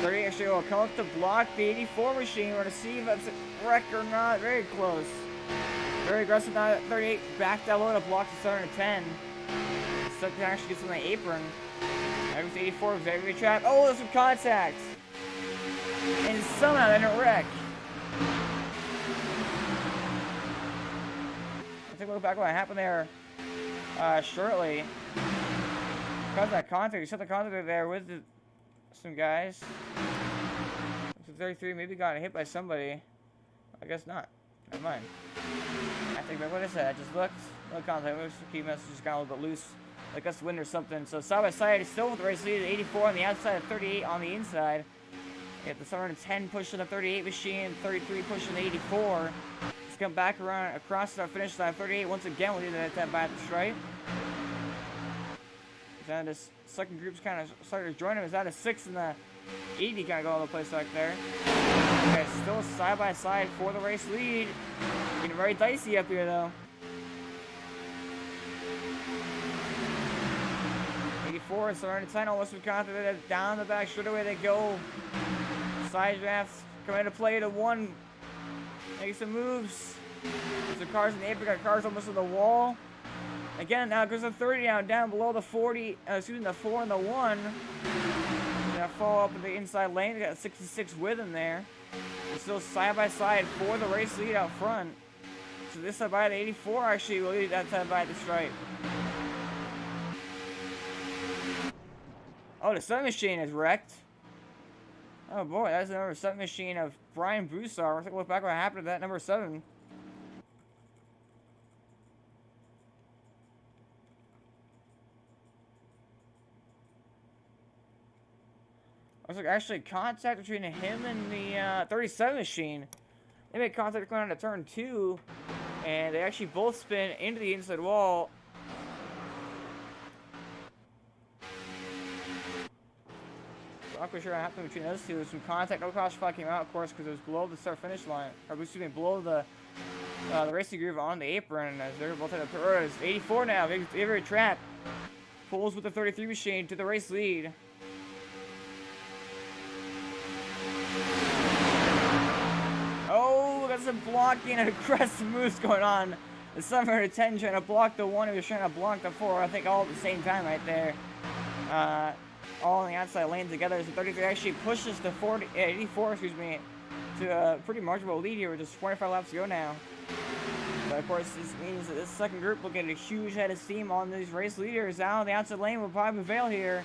Actually will come up to block the 84 machine. We're going to see if that's a wreck or not. Very close. Very aggressive now. 38 back down low to block the 710. So can actually get on the apron. There's 84 very trapped. Oh, there's some contact. And somehow they didn't wreck. Let's take a look back at what happened there shortly. Because that contact, you set the contact there with some guys. 33 maybe got hit by somebody. I guess not. Never mind. I think what I said, I just looked. No contact. Looks the key message just got a little bit loose. Like us wind or something. So side by side, still with the race lead at 84 on the outside, 38 on the inside. You have the 710 pushing the 38 machine, 33 pushing the 84. Let's come back around across our finish line. 38 once again. We'll do that by the stripe. Then this second group's kind of started to join him. Is that a 6 and the 80 kind of go all over the place back there? Okay, still side by side for the race lead. Getting very dicey up here though. 84 and 710 almost with contact. Down the back, straight away they go. Side drafts come into play to 1. Make some moves. There's the cars in the apron, got cars almost to the wall. Again, now goes the 30 down below the 40, excuse me, the 4 and the 1. Gonna fall up in the inside lane. They got 66 with him there. They're still side by side for the race lead out front. So this side by the 84 actually will lead that side by the stripe. Oh, the 7 machine is wrecked. Oh boy, that's the number 7 machine of Brian Broussard. Let's take a look back what happened to that number 7. Looks like actually contact between him and the 37 machine. They made contact going on to turn 2, and they actually both spin into the inside wall. Not quite sure what happened between those two. There's some contact. No cross flag came out, of course, because it was below the start-finish line, or excuse me, below the racing groove on the apron. As they're both at the 84 now. Avery Trap pulls with the 33 machine to the race lead. Oh, got some blocking and aggressive moves going on. The 710 trying to block the 1, he was trying to block the 4. I think all at the same time right there. All on the outside lane together. So 33 actually pushes the 84, excuse me, to a pretty marginal lead here with just 25 laps to go now. But of course, this means that this second group will get a huge head of steam on these race leaders. Out the outside lane will probably prevail here.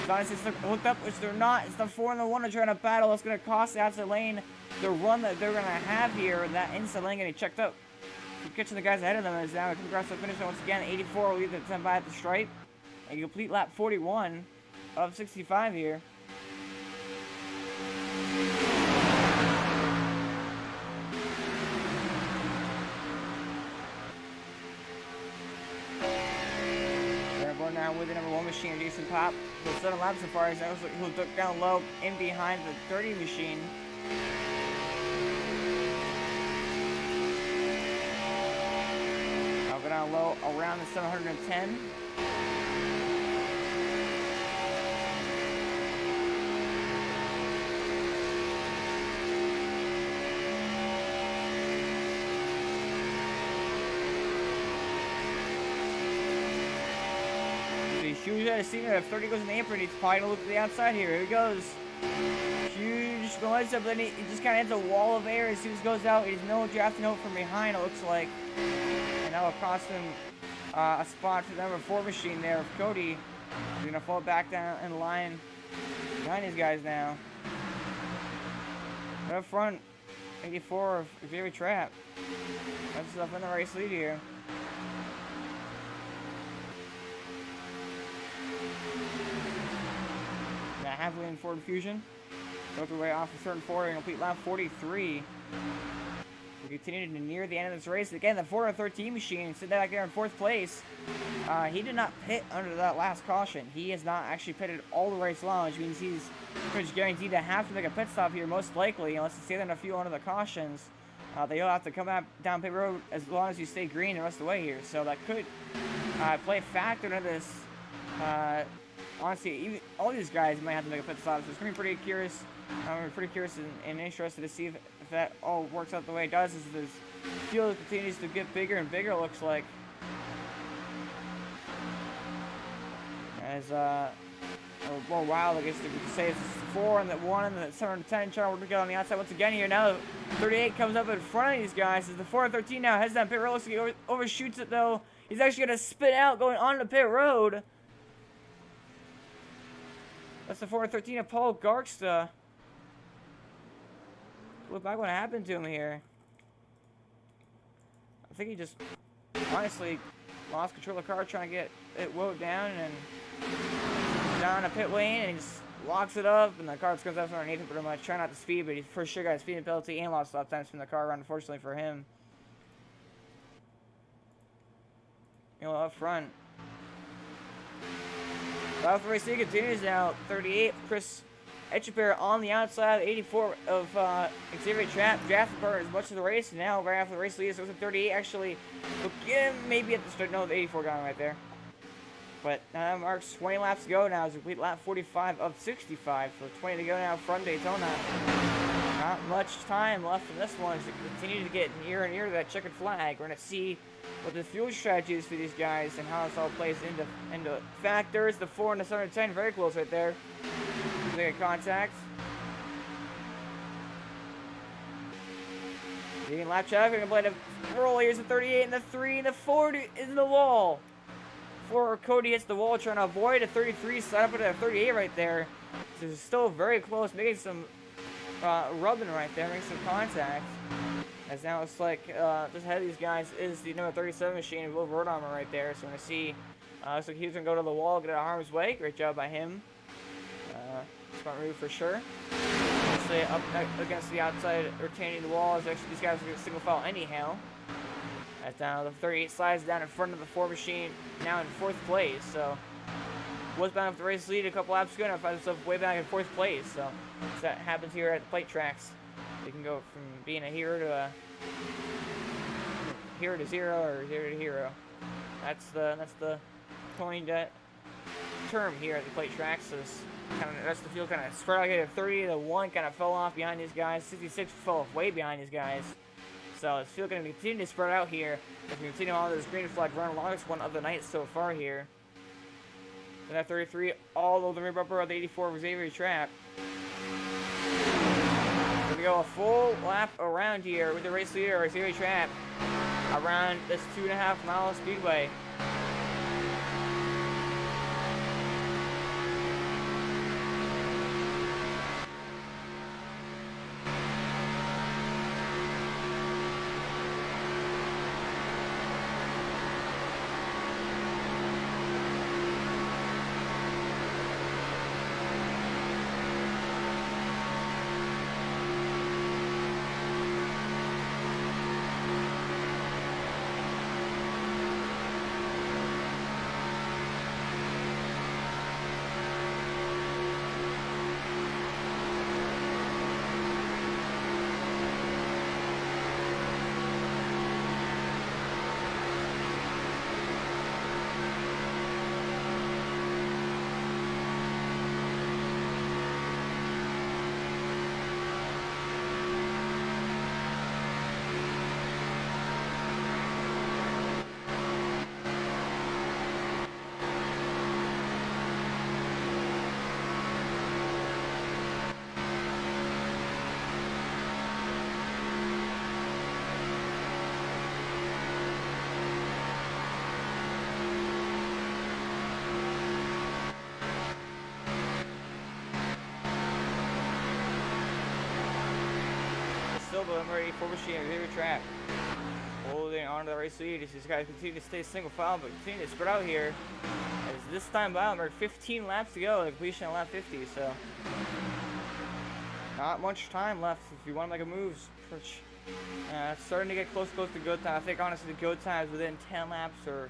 Honestly, it's hooked up, which they're not. It's the 4 and the 1 are trying to battle. It's going to cost the outside lane the run that they're going to have here. That inside lane getting checked up. Catching the guys ahead of them is now coming across the finish line once again. 84 will lead the 10 by at the stripe. A complete lap 41 of 65 here. Now with the number 1 machine, Jason Pop. With 7 laps so far, he'll duck down low in behind the 30 machine. I'll go down low around the 710. Huge out of steam. If 30 goes in the apron, he's probably gonna look to the outside here. Here he goes. Huge noise up, then he just kind of hits a wall of air as soon as he goes out. He's no drafting out from behind, it looks like. And that will cost him a spot for the number 4 machine there of Cody. He's gonna fall back down in line behind these guys now. Right up front, 84 of Xavier Trap. That's up in the race lead here. Halfway in Ford Fusion. Go their way off the third and 4 and complete lap 43. We continue to near the end of this race. Again, the 413 machine sitting back there in 4th place. He did not pit under that last caution. He has not actually pitted all the race long, which means he's pretty much guaranteed to have to make a pit stop here, most likely, unless he's saving a few under the cautions. They'll have to come down pit road as long as you stay green the rest of the way here. So that could play a factor into this. Honestly, even all these guys might have to make a pit stop, so it's going to be pretty curious. I'm pretty curious and interested to see if that all works out the way it does. As this field continues to get bigger and bigger, it looks like. As more wild, I guess you could say it's 4 and the 1 and the 710 trying to get on the outside once again here. Now 38 comes up in front of these guys. As the 413 now heads down pit road, looks like he overshoots it though. He's actually going to spin out going on the pit road. That's the 413 of Paul Garksta. Look back what happened to him here. I think he just honestly lost control of the car trying to get it woed down and down a pit lane, and he just locks it up, and the car just goes up underneath him pretty much. Trying not to speed, but he for sure got a speeding penalty and lost lap times from the car run, unfortunately for him. You know, up front. Lap race continues now. 38, Chris Etcheper on the outside. 84 of Xavier Trap. Drafted for as much of the race. And now, right after the race leads, it was a 38 actually. Again, maybe at the start. No, the 84 got him right there. But that marks 20 laps to go now. It's a complete lap 45 of 65. So 20 to go now from Daytona. Not much time left in this one as it continues to get nearer and nearer to that checkered flag. We're going to see what the fuel strategy is for these guys and how this all plays into factors. The 4 and the 710 very close right there. They get contact. Getting lap traffic and play the roll. Here's the 38 and the 3 and the 4 is in the wall. 4 Cody hits the wall trying to avoid a 33, set up at a 38 right there. So it's still very close, making some rubbing right there, making some contact. As now it's like just ahead of these guys is the number 37 machine of Will Verdommer right there. So we're going to see, looks like he's going to go to the wall, get out of harm's way. Great job by him. Smart move for sure. Obviously up against the outside, retaining the wall. Is actually these guys are going to single foul anyhow. As now the 38 slides down in front of the 4 machine, now in 4th place. So was bound up the race lead a couple laps ago, now finds himself way back in 4th place. So that happens here at the plate tracks. You can go from being a hero to zero or zero to hero. That's the coined term here at the plate tracks. So that's the field kind of spread out here. 30 to 1 kind of fell off behind these guys. 66 fell off way behind these guys. So this field going to continue to spread out here as we continue on this green flag run, longest one of the night so far here. And that 33 all over the rear bumper of the 84 of Xavier Trap. We're going to go a full lap around here with the race leader, Xavier Trap. around this 2.5 mile speedway. Still the number 84 machine of Xavier Track. Holding on to the race lead as these guys continue to stay single file, but continue to spread out here. As this time by, we're 15 laps to go, the completion of lap 50, so not much time left if you want to make a move. It's starting to get close to go time. I think honestly the go time is within 10 laps or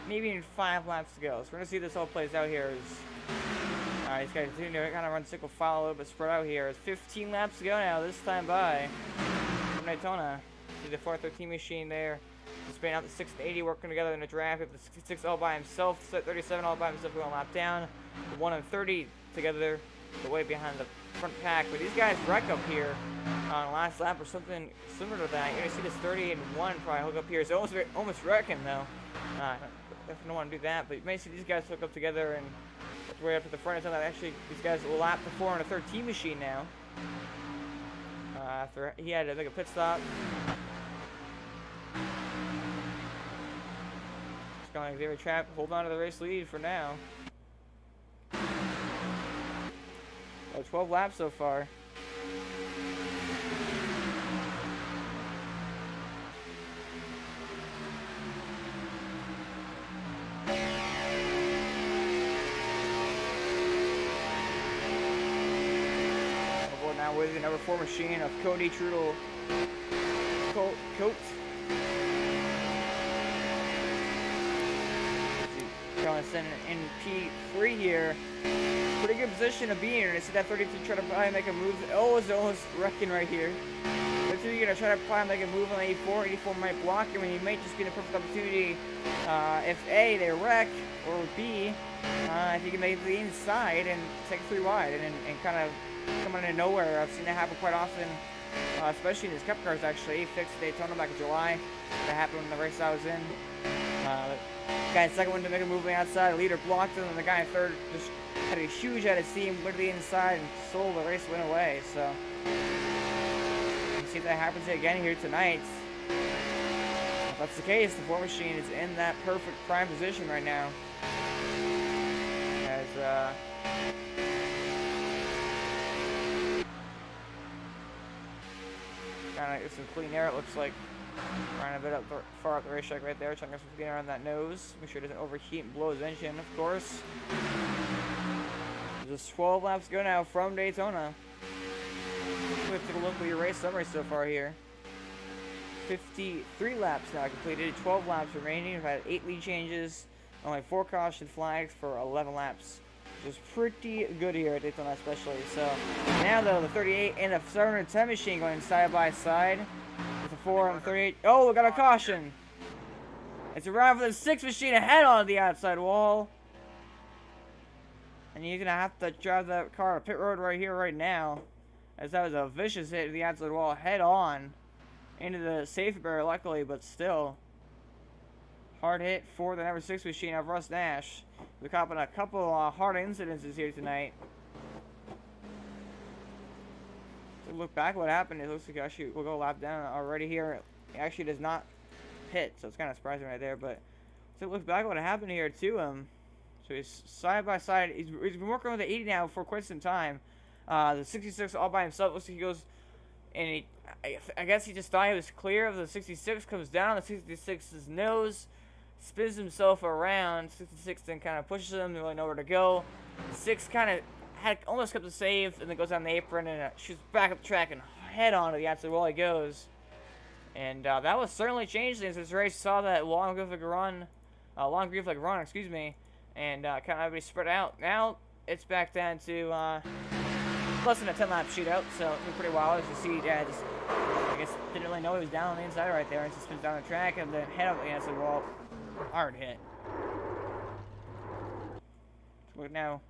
maybe even 5 laps to go. So we're gonna see this all plays out here. These guys continue to kind of run single file a little bit spread out here. It's 15 laps to go now, this time by from Daytona. See the 413 machine there. Spinning out the 6 and 80 working together in a draft. The 66 all by himself, 37 all by himself going lap down. The 1 and 30 together, the way behind the front pack. But these guys wreck up here on the last lap or something similar to that. You're gonna see this 30 and 1 probably hook up here. It's almost wrecking though. Definitely don't want to do that, but you may see these guys hook up together and way up to the front. It's not that actually these guys will lap the 413 machine now. After he had to make a pit stop. Just going to Xavier Trap, hold on to the race lead for now. 12 laps so far. Now with the number 4 machine of Cody Trudel Coates. Going to send in P3 here. Pretty good position to be in. It's that 32 trying to probably make a move. Oh, it's almost wrecking right here. 32 you're going to try to probably make a move on 84. 84 might block him, and he might just be the perfect opportunity. If A, they wreck, or B, if you can make it to the inside and take 3 wide and kind of coming out of nowhere. I've seen that happen quite often, especially in his cup cars actually. He fixed Daytona back in July. That happened in the race I was in. The guy in second one to make a move on the outside. The leader blocked him, and the guy in third just had a huge head of steam, went to the inside, and stole the race win away. So, you can see if that happens again here tonight. If that's the case, the 4 machine is in that perfect prime position right now. As, kind of get some clean air, it looks like. Running a bit far up the racetrack right there, trying to get some clean air on that nose. Make sure it doesn't overheat and blow his engine, of course. There's just 12 laps to go now from Daytona. Let's take a look at your race summary so far here. 53 laps now completed, 12 laps remaining. We've had 8 lead changes, only 4 caution flags for 11 laps. Which is pretty good here at Daytona especially. So now though, the 38 and the 710 machine going side by side with the 4 and the 38. Oh, we got a caution. It's around for the 6 machine ahead on the outside wall. And you're gonna have to drive that car to pit road right here, right now. As that was a vicious hit to the outside wall head on into the safety barrier, luckily, but still. Hard hit for the number 6 machine of Russ Nash. We're copping a couple hard incidences here tonight. So look back at what happened. It looks like actually we'll go a lap down already here. It actually does not pit, so it's kind of surprising right there. But so look back at what happened here to him. So he's side by side. He's been working with the 80 now for quite some time. The 66 all by himself. Looks like he goes, and I guess he just thought he was clear of the 66. Comes down on the 66's nose, spins himself around. 66 then kind of pushes him. They really know where to go. 6 kind of almost kept the save, and then goes down the apron and shoots back up the track and head on to the outside wall he goes. And that was certainly changed things. This race saw that long graphic run, excuse me, and kind of everybody spread out. Now it's back down to less than a 10-lap shootout, so it's pretty wild. As you see, just I guess didn't really know he was down on the inside right there, and just spins down the track and then head up against the wall. Hard hit. So look now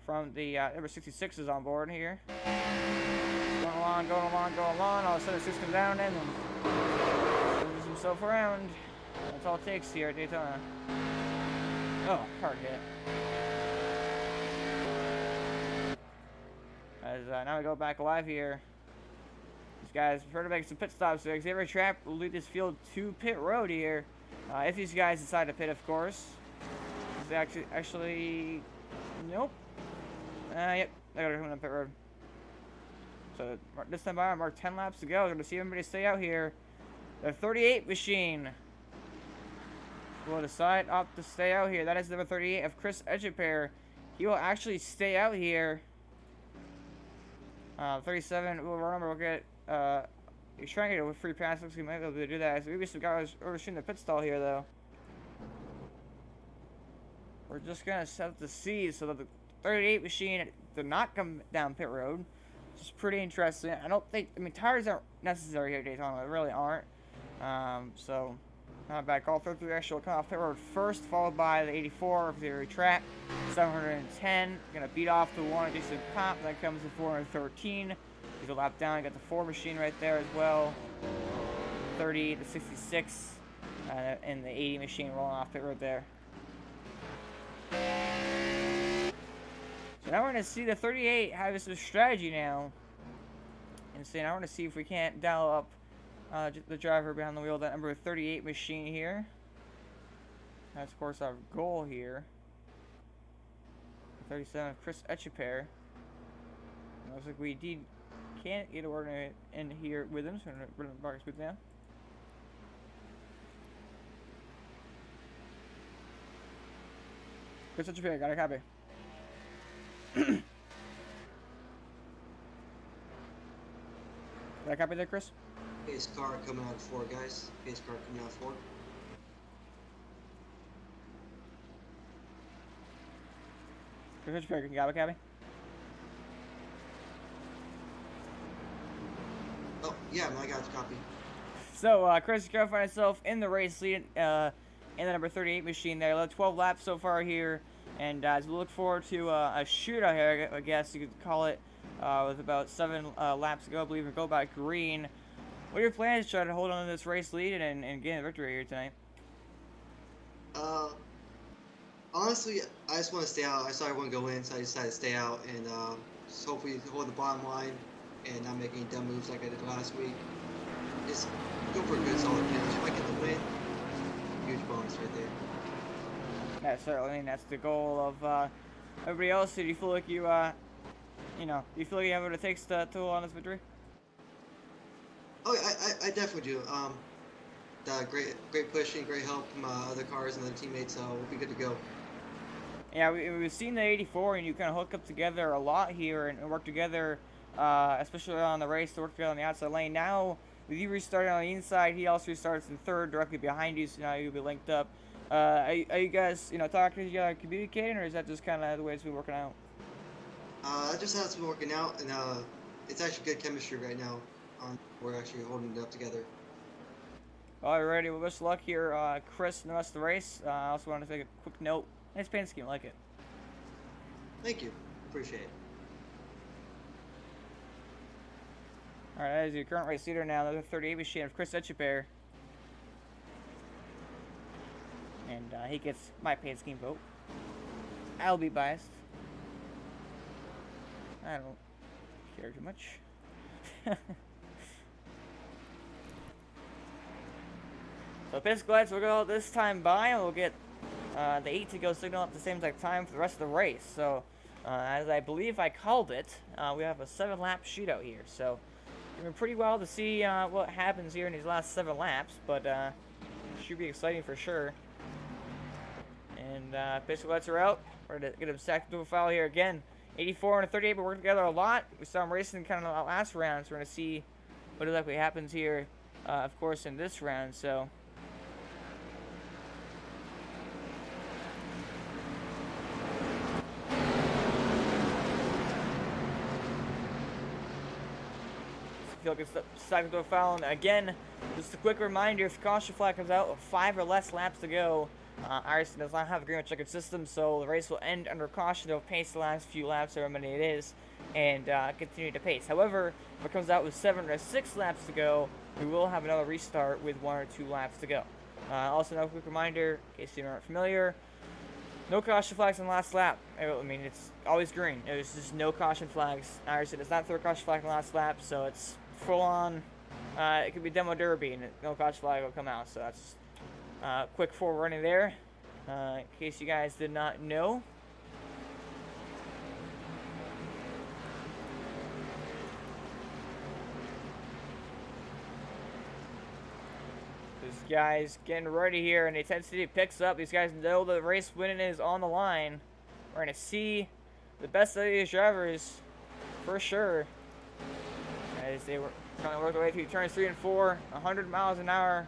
from the number 66 is on board here. Going along. All of a sudden, 6 comes down and moves himself around. That's all it takes here at Daytona. Oh, hard hit. As now we go back live here. These guys prefer to make some pit stops. So Xavier Trapp will lead this field to pit road here. If these guys decide to pit, of course. They actually, nope. Yep, they gotta come on pit road. So this time by, mark 10 laps to go. We're gonna see everybody stay out here. The 38 machine will decide to stay out here. That is number 38 of Chris Edgepair. He will actually stay out here. 37 will remember we'll get he's trying to get a free pass. Looks like he might be able to do that. So maybe some guys overshooting the pit stall here though. We're just gonna have to see so that the 38 machine did not come down pit road. Which is pretty interesting. I mean tires aren't necessary here at Daytona, they really aren't. So not a bad call. 33 actually will come off pit road first, followed by the 84 of the Trap. 710 gonna beat off the one Jason Pop. Then comes the 413. He's a lap down. You got the 4 machine right there as well. 30, the 66, and the 80 machine rolling off pit road there. So now we're gonna see the 38 have some strategy now. And so now we're gonna see if we can't dial up the driver behind the wheel, that number 38 machine here. That's of course our goal here. 37, Chris Etchepair. Looks like we can't get a word in here with him, so we're gonna bring the market speed down. Chris Etchepair, got a copy. Got a copy there, Chris? Pace car coming out 4, guys. Pace car coming out 4. Chris Etchepair, can you got a copy? Oh, yeah, I got the copy. So, Chris is going to find himself in the race lead in the number 38 machine there. 12 laps so far here. And as we look forward to a shootout here, I guess you could call it, with about 7 laps to go, I believe, and go by green. What are your plans to try to hold on to this race lead and gain a victory here tonight? Honestly, I just want to stay out. I saw everyone go in, so I decided to stay out and just hopefully hold the bottom line and not make any dumb moves like I did last week. Just go for a good solid finish. If I get the win, huge bonus right there. Yeah, certainly. I mean, that's the goal of everybody else. Do you feel like you have what it takes to hold on this victory? Oh, I definitely do. The great pushing, great help from other cars and other teammates, so we'll be good to go. Yeah, we've seen the 84, and you kind of hook up together a lot here and work together, especially on the race, to work together on the outside lane. Now, with you restarting on the inside, he also restarts in third, directly behind you, so now you'll be linked up. Are you guys, talking to each other, communicating, or is that just kind of the way it's been working out? Just how it's been working out, and it's actually good chemistry right now. We're actually holding it up together. Alrighty, well, wish luck here, Chris, in the rest of the race. I also want to take a quick note. Nice paint scheme, like it. Thank you. Appreciate it. Alright, that is your current race leader now, the 38 machine of Chris Etchepair. And he gets my paint scheme vote. I'll be biased. I don't care too much. So basically, let's go this time by, and we'll get the 8 to go signal at the same exact time for the rest of the race. So, as I believe I called it, we have a 7-lap shootout here. So, it's been pretty wild to see what happens here in these last 7 laps, but should be exciting for sure. And basically, let's are out. We're going to get a stacked profile here again. 84 and a 38, but working together a lot. We saw them racing kind of the last round, so we're going to see what exactly happens here, of course, in this round. So. Feel like it's stuck into a foul. And again, just a quick reminder, if the caution flag comes out with 5 or less laps to go, iRacing does not have a green checkered system, so the race will end under caution. They'll pace the last few laps, however many it is, and continue to pace. However, if it comes out with 7 or 6 laps to go, we will have another restart with 1 or 2 laps to go. Also, another quick reminder, in case you aren't familiar, no caution flags on the last lap. I mean, it's always green. There's just no caution flags. iRacing does not throw a caution flag on the last lap, so it's full on. It could be demo derby, and no caution flag will come out. So that's quick forerunning there, in case you guys did not know. This guy's getting ready here, and the intensity picks up. These guys know the race winning is on the line. We're going to see the best of these drivers for sure, as they were trying to work their way through turns 3 and 4, 100 miles an hour,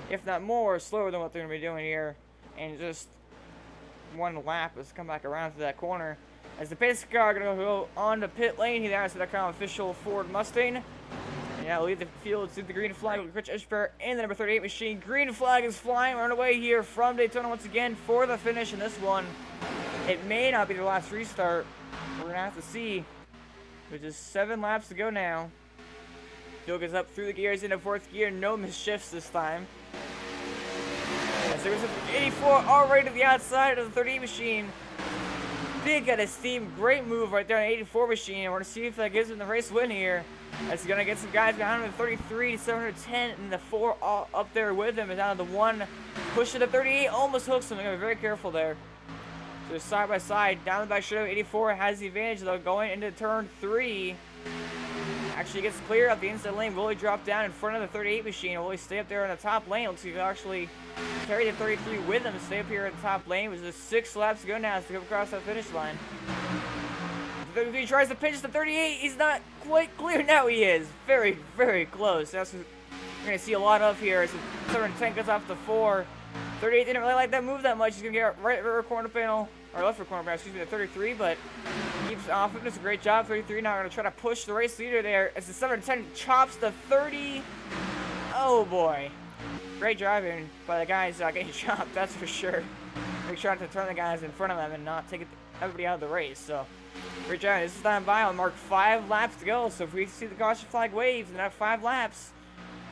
if not more, slower than what they're going to be doing here. And just 1 lap has come back around to that corner. As the pace car going to go on the pit lane here, that's the kind of official Ford Mustang. And yeah, lead the field to the green flag with Rich Ishper and the number 38 machine. Green flag is flying. We're on the way here from Daytona once again for the finish in this one. It may not be the last restart. We're going to have to see. With just 7 laps to go now. Field goes up through the gears into 4th gear. No misshifts this time. As there goes up 84 already to the outside of the 38 machine. Big out of steam. Great move right there on the 84 machine. We're going to see if that gives him the race win here. As he's going to get some guys behind him at 33, 710, and the 4 all up there with him. And down to the 1. Push to the 38. Almost hooks him. They're going to be very careful there. So side by side. Down the back shadow. 84 has the advantage though going into turn 3. Actually gets clear up the inside lane. Will he drop down in front of the 38 machine? Will he stay up there in the top lane? Looks like he actually carry the 33 with him and stay up here in the top lane. It was just 6 laps to go now to come across that finish line. The 33 tries to pinch the 38. He's not quite clear. Now he is. Very, very close. That's what we're going to see a lot of here as the 710 goes off the 4. 38 didn't really like that move that much. He's going to get right rear corner panel, or left rear corner panel, excuse me, the 33, but keeps off him. Does a great job. 33 now going to try to push the race leader there as the 710 chops the 30. Oh boy. Great driving by the guys getting chopped, that's for sure. Make sure to turn the guys in front of them and not take everybody out of the race. So, great job. This is time by. I'll mark 5 laps to go. So if we see the caution flag waves and have 5 laps,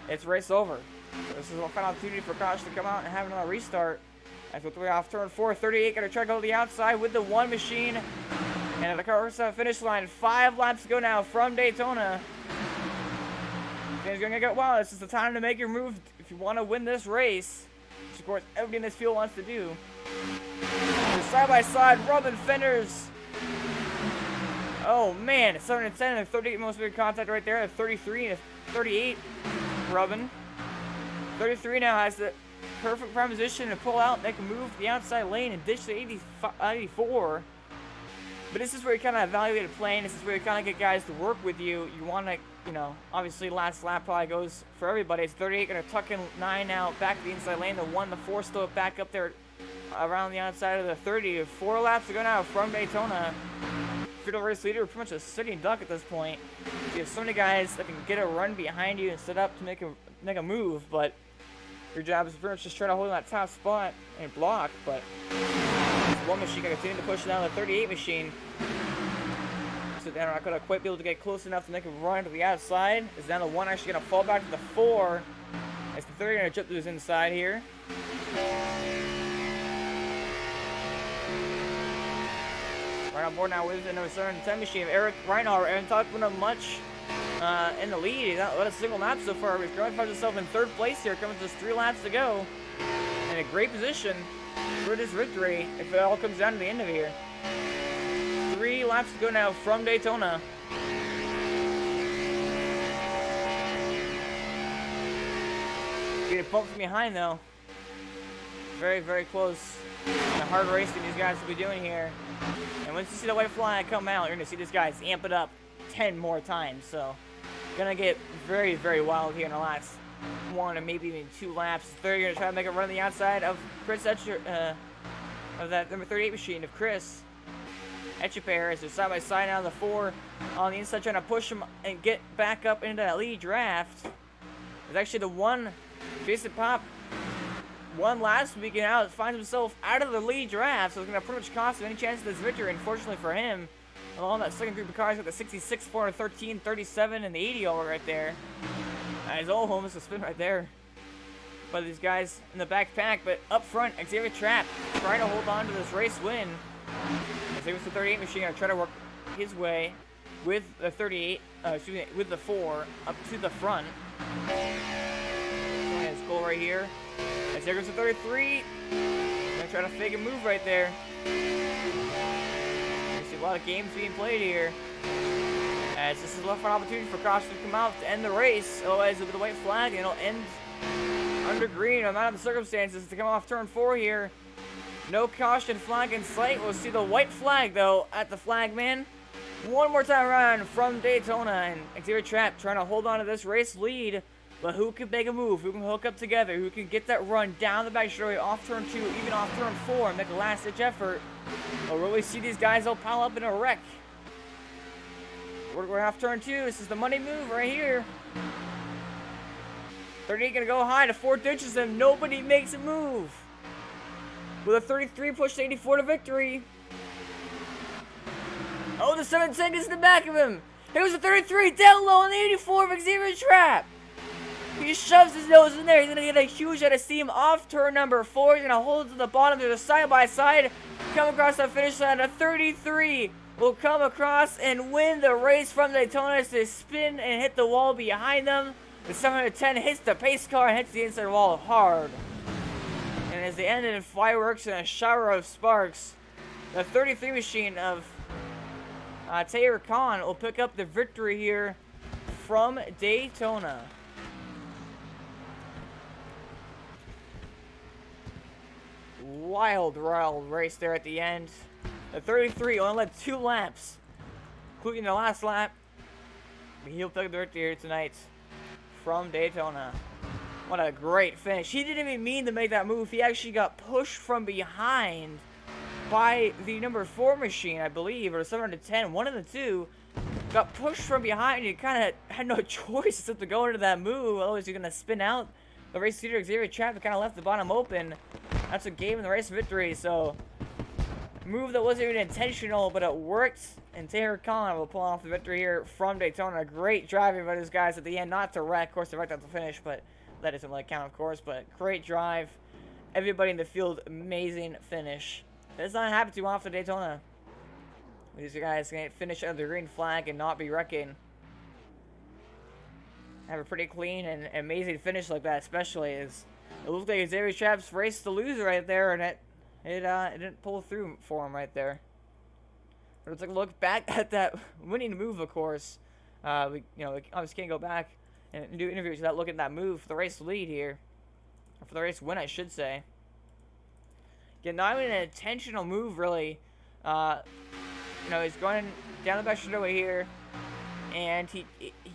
it's race over. So this is a final opportunity for caution to come out and have another restart. As we'll throw off turn 4, 38 going to try to go to the outside with the 1 machine. And at the car finish line, 5 laps to go now from Daytona. It's going to get wild. This is the time to make your move if you want to win this race, which of course everybody in this field wants to do. Side by side, rubbing fenders. Oh man, it's 710 and 38 most big contact right there. At 33 and 38, rubbing. 33 now has the perfect prime position to pull out, make a move to the outside lane and ditch the 84. But this is where you kind of evaluate a plane. This is where you kind of get guys to work with you. You want to, you know, obviously last lap probably goes for everybody. It's 38 going to tuck in 9 out, back to the inside lane. The 1, the 4 still back up there around the outside of the 30. 4 laps to go now from Daytona. Field race leader, pretty much a sitting duck at this point. You have so many guys that can get a run behind you and set up to make a move, but your job is pretty much just trying to hold that top spot and block. But this 1 machine going to continue to push down the 38 machine. So they're not going to quite be able to get close enough to make a run to the outside. Is now the 1 actually going to fall back to the 4. As the 30 going to jump to his inside here. Right on board now with the number 710 machine. Eric Reinhardt. I haven't talked about him much in the lead. He's not let a single lap so far. He's currently finds himself in 3rd place here, coming with just 3 laps to go. In a great position for this victory if it all comes down to the end of here. 3 laps to go now from Daytona. Getting bumped from behind though. Very, very close. And a hard racing these guys will be doing here. And once you see the white flag come out, you're going to see these guys amp it up 10 more times. So, going to get very, very wild here in the last 1 or maybe even 2 laps. They're going to try to make a run on the outside of Chris Etcher, of that number 38 machine of Chris Etcheper as they're side by side now. The 4 on the inside trying to push him and get back up into that lead draft. It's actually the 1, Jason Pop, won last week and now finds himself out of the lead draft, so it's going to pretty much cost him any chance of this victory, unfortunately for him. Along that second group of cars with the 66, 413, 37, and the 80 over right there. His old home is a spin right there. But these guys in the back pack, but up front, Xavier Trapp trying to hold on to this race win. Xavier's the 38 machine going to try to work his way with the 38, with the 4 up to the front. His goal right here. As there goes the 33. Gonna try to fake a move right there. You see a lot of games being played here. As this is a left front opportunity for caution to come out to end the race. Otherwise, with the white flag, it'll end under green. No matter the circumstances to come off turn 4 here. No caution flag in sight. We'll see the white flag though at the flag man. One more time around from Daytona, and Xavier Trapp trying to hold on to this race lead. But who can make a move? Who can hook up together? Who can get that run down the back straightaway off turn 2, even off turn 4, and make a last-ditch effort? We'll really see these guys all pile up in a wreck. We're off turn 2. This is the money move right here. 38 gonna go high to 4 ditches him. Nobody makes a move. With a 33 push to 84 to victory. Oh, the 710 gets in the back of him. Here's the 33 down low on the 84 of Xavier Trapp. He shoves his nose in there. He's going to get a huge head of steam off turn number 4. He's going to hold it to the bottom. There's a side-by-side. Come across the finish line. A 33 will come across and win the race from Daytona as they spin and hit the wall behind them. The 710 hits the pace car and hits the inside wall hard. And as they end in fireworks and a shower of sparks, the 33 machine of Taylor Khan will pick up the victory here from Daytona. Wild race there at the end. The 33 only led 2 laps, including the last lap. But he'll pick up the victory here tonight from Daytona. What a great finish. He didn't even mean to make that move. He actually got pushed from behind by the number 4 machine, I believe, or 710. One of the two got pushed from behind. He kind of had no choice except to go into that move. Otherwise, you're going to spin out. The race leader, Xavier Trapp, kind of left the bottom open. That's what gave him the race victory. So, move that wasn't even intentional, but it worked. And Taylor Khan will pull off the victory here from Daytona. Great driving by those guys at the end. Not to wreck. Of course, they wrecked at the finish, but that doesn't really count, of course. But great drive. Everybody in the field, amazing finish. That's not happen too often at Daytona. These guys can finish under the green flag and not be wrecking. Have a pretty clean and amazing finish like that, especially as it looked like Xavier Trapp's race to lose right there, and it didn't pull through for him right there. But let's look back at that winning move, of course. We obviously can't go back and do interviews without looking at that move for the race lead here, or for the race win, I should say. Again, not even an intentional move, really. He's going down the back straightaway here, and he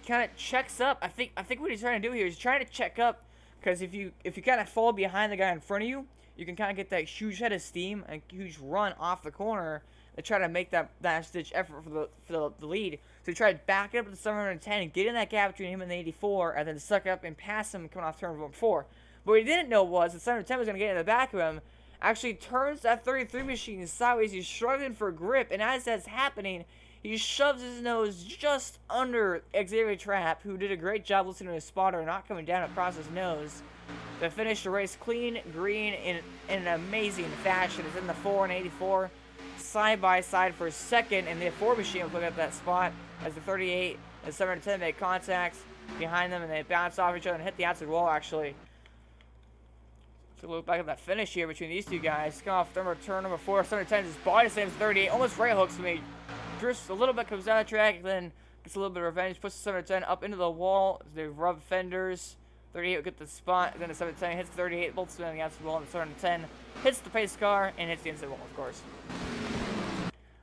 kind of checks up. I think what he's trying to do here is trying to check up, because if you kind of fall behind the guy in front of you, you can kind of get that huge head of steam, a huge run off the corner, and try to make that last-ditch effort for the lead. So he tried to back up to the 710 and get in that gap between him and the 84, and then suck up and pass him coming off turn 4. But what he didn't know was the 710 was going to get in the back of him. Actually turns that 33 machine sideways. He's struggling for grip, and as that's happening, he shoves his nose just under Xavier Trapp, who did a great job listening to his spotter, not coming down across his nose, to finish the race clean, green, in an amazing fashion. It's in the 4 and 84 side by side for second, and the 4 machine will pick up that spot as the 38 And 7 and 10 make contact behind them, and they bounce off each other and hit the outside wall, actually. So look back at that finish here between these two guys. Come off turn number 4. 7 and 10 just body slams 38, almost right hooks me. Drifts a little bit, comes down the track, and then gets a little bit of revenge. Puts the 7 and 10 up into the wall. They rub fenders. 38 will get the spot, and then the 7 and 10 hits 38, both spin on the outside wall, and the 7 and 10 hits the pace car and hits the inside wall, of course.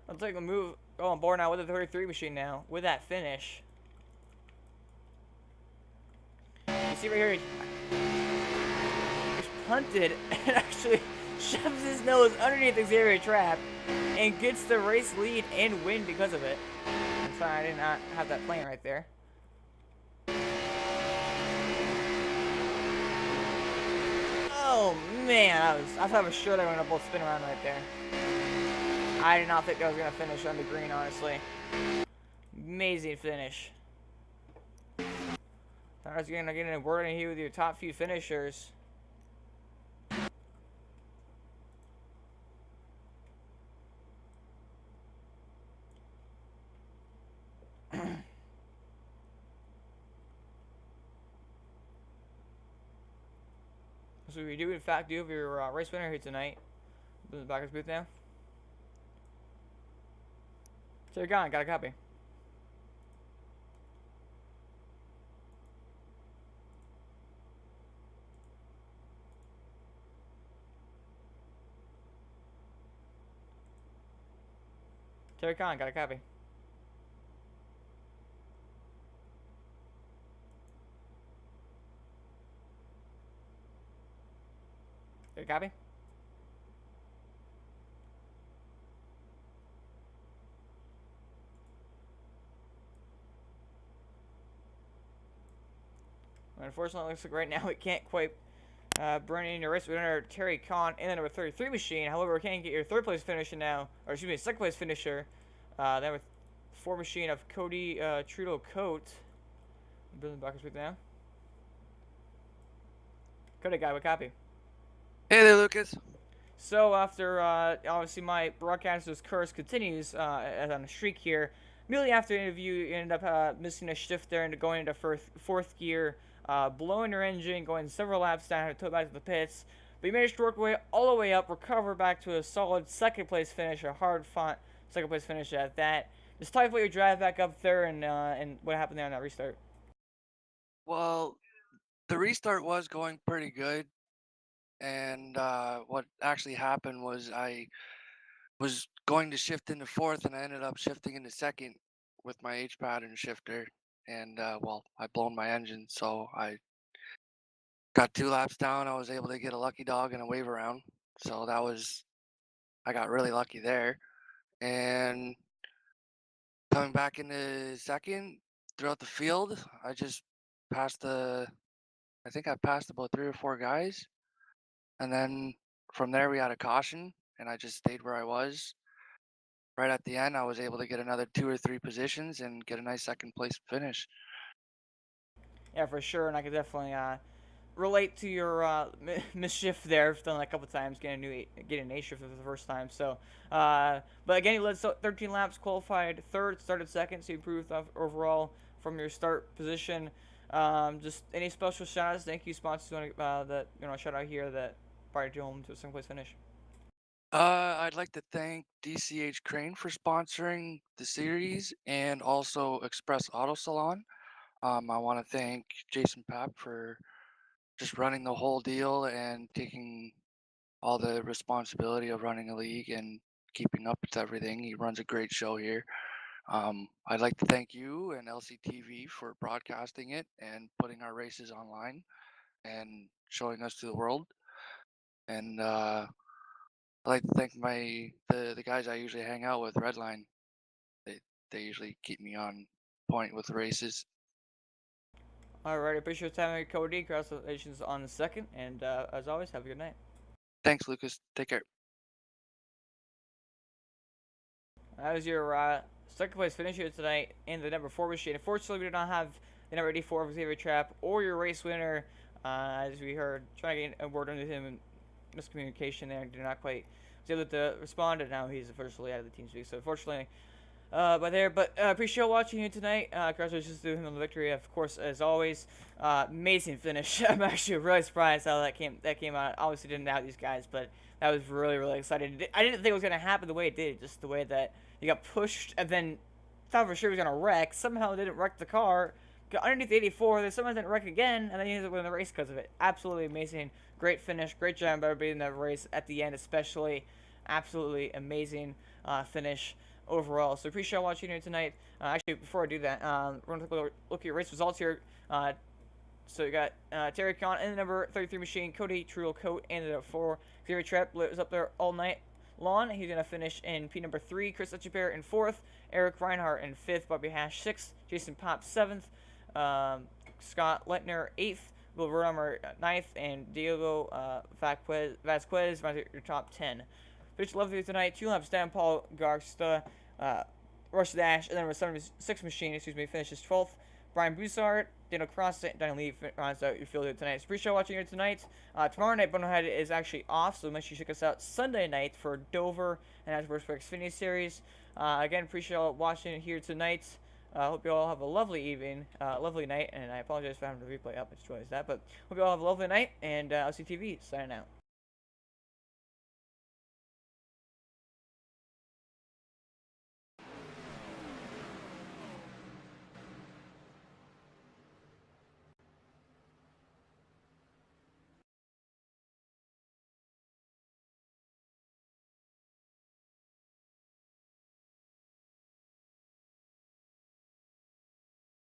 I'll take a move, go on board now with the 33 machine now, with that finish. You see right here, he's punted and actually shoves his nose underneath the Xavier trap and gets the race lead and win because of it. I'm sorry, I did not have that playing right there. Oh man, I thought I was sure they were gonna both spin around right there. I did not think that was gonna finish on the green, honestly. Amazing finish. I was gonna get in a word in here with your top few finishers. So we do in fact do have your race winner here tonight. In the back of his booth now. So you're gone, got a copy. Terry Khan, got a copy. Got a copy? Unfortunately, it looks like right now we can't quite bring in your race winner, Terry Khan, in the number 33 machine. However, we can get your third place finisher now, or excuse me, second place finisher. Then with 4 machine of Cody Trudeau Coat. I'm building the backwards with now. Cody guy, what copy? Hey there, Lucas. So after obviously my broadcaster's curse continues on a streak here. Immediately after the interview, you ended up missing a shift there and going into fourth gear, blowing your engine, going several laps down, had to tow it back to the pits. But you managed to work your way all the way up, recover back to a solid second place finish, a hard fought second place finish at that. Just talk about your drive back up there and what happened there on that restart. Well, the restart was going pretty good, and what actually happened was I was going to shift into fourth, and I ended up shifting into second with my H pattern shifter, and well, I blown my engine, so I got 2 laps down. I was able to get a lucky dog and a wave around, so I got really lucky there. And coming back into second throughout the field, I just passed I think I passed about 3 or 4 guys, and then from there we had a caution, and I just stayed where I was. Right at the end, I was able to get another 2 or 3 positions and get a nice second place finish. Yeah, for sure, and I could definitely relate to your mischief there. I've done that a couple times, getting an A shift for the first time. So, but again, you led 13 laps, qualified third, started second, so you improved overall from your start position. Just any special shout outs? Thank you, sponsors that shout out here that brought you home to a second place finish. I'd like to thank DCH Crane for sponsoring the series and also Express Auto Salon. I want to thank Jason Papp for just running the whole deal and taking all the responsibility of running a league and keeping up with everything. He runs a great show here. I'd like to thank you and LCTV for broadcasting it and putting our races online and showing us to the world. And I'd like to thank the guys I usually hang out with, Redline. They usually keep me on point with the races. Alright, appreciate your time, Cody. Congratulations on the second, and as always, have a good night. Thanks, Lucas. Take care. That was your second place finisher tonight in the number 4 machine. Unfortunately, we did not have the number 84 of Xavier Trap or your race winner, as we heard, trying to get a word into him and miscommunication there. Did not quite was able to respond, and now he's officially out of the team speak. So, unfortunately, But appreciate watching you tonight. Congratulations to him on the victory, of course, as always. Amazing finish. I'm actually really surprised how that came out. Obviously didn't doubt these guys, but that was really exciting. I didn't think it was gonna happen the way it did. Just the way that he got pushed and then thought for sure he was gonna wreck. Somehow didn't wreck the car. Got underneath the 84. Then someone didn't wreck again, and then he ended up winning the race because of it. Absolutely amazing. Great finish. Great job everybody in that race at the end, especially. Absolutely amazing finish overall. So appreciate watching here tonight. Actually, before I do that, we're going to look at your race results here. So you got Terry Khan in the number 33 machine, Cody Truel Coat ended up 4. Xavier Trepp was up there all night long. He's going to finish in P number 3. Chris Etchebear in 4th. Eric Reinhardt in 5th. Bobby Hash 6th. Jason Pop 7th. Scott Letner 8th. Will Romer 9th. And Diego Vasquez runs your top 10. Finished lovely tonight. 2 laps down. Paul Garsta, Rush Dash, and then number 76 machine, finishes 12th. Brian Broussard, Daniel Cross, Daniel Lee rounds out your field here tonight. So appreciate watching here tonight. Tomorrow night, Bonehead is actually off, so make sure you check us out Sunday night for Dover and Asworth for Xfinity Series. Again, appreciate all watching here tonight. Hope you all have a lovely evening, lovely night, and I apologize for having the replay up. I just realized that, but hope you all have a lovely night, and LCTV signing out.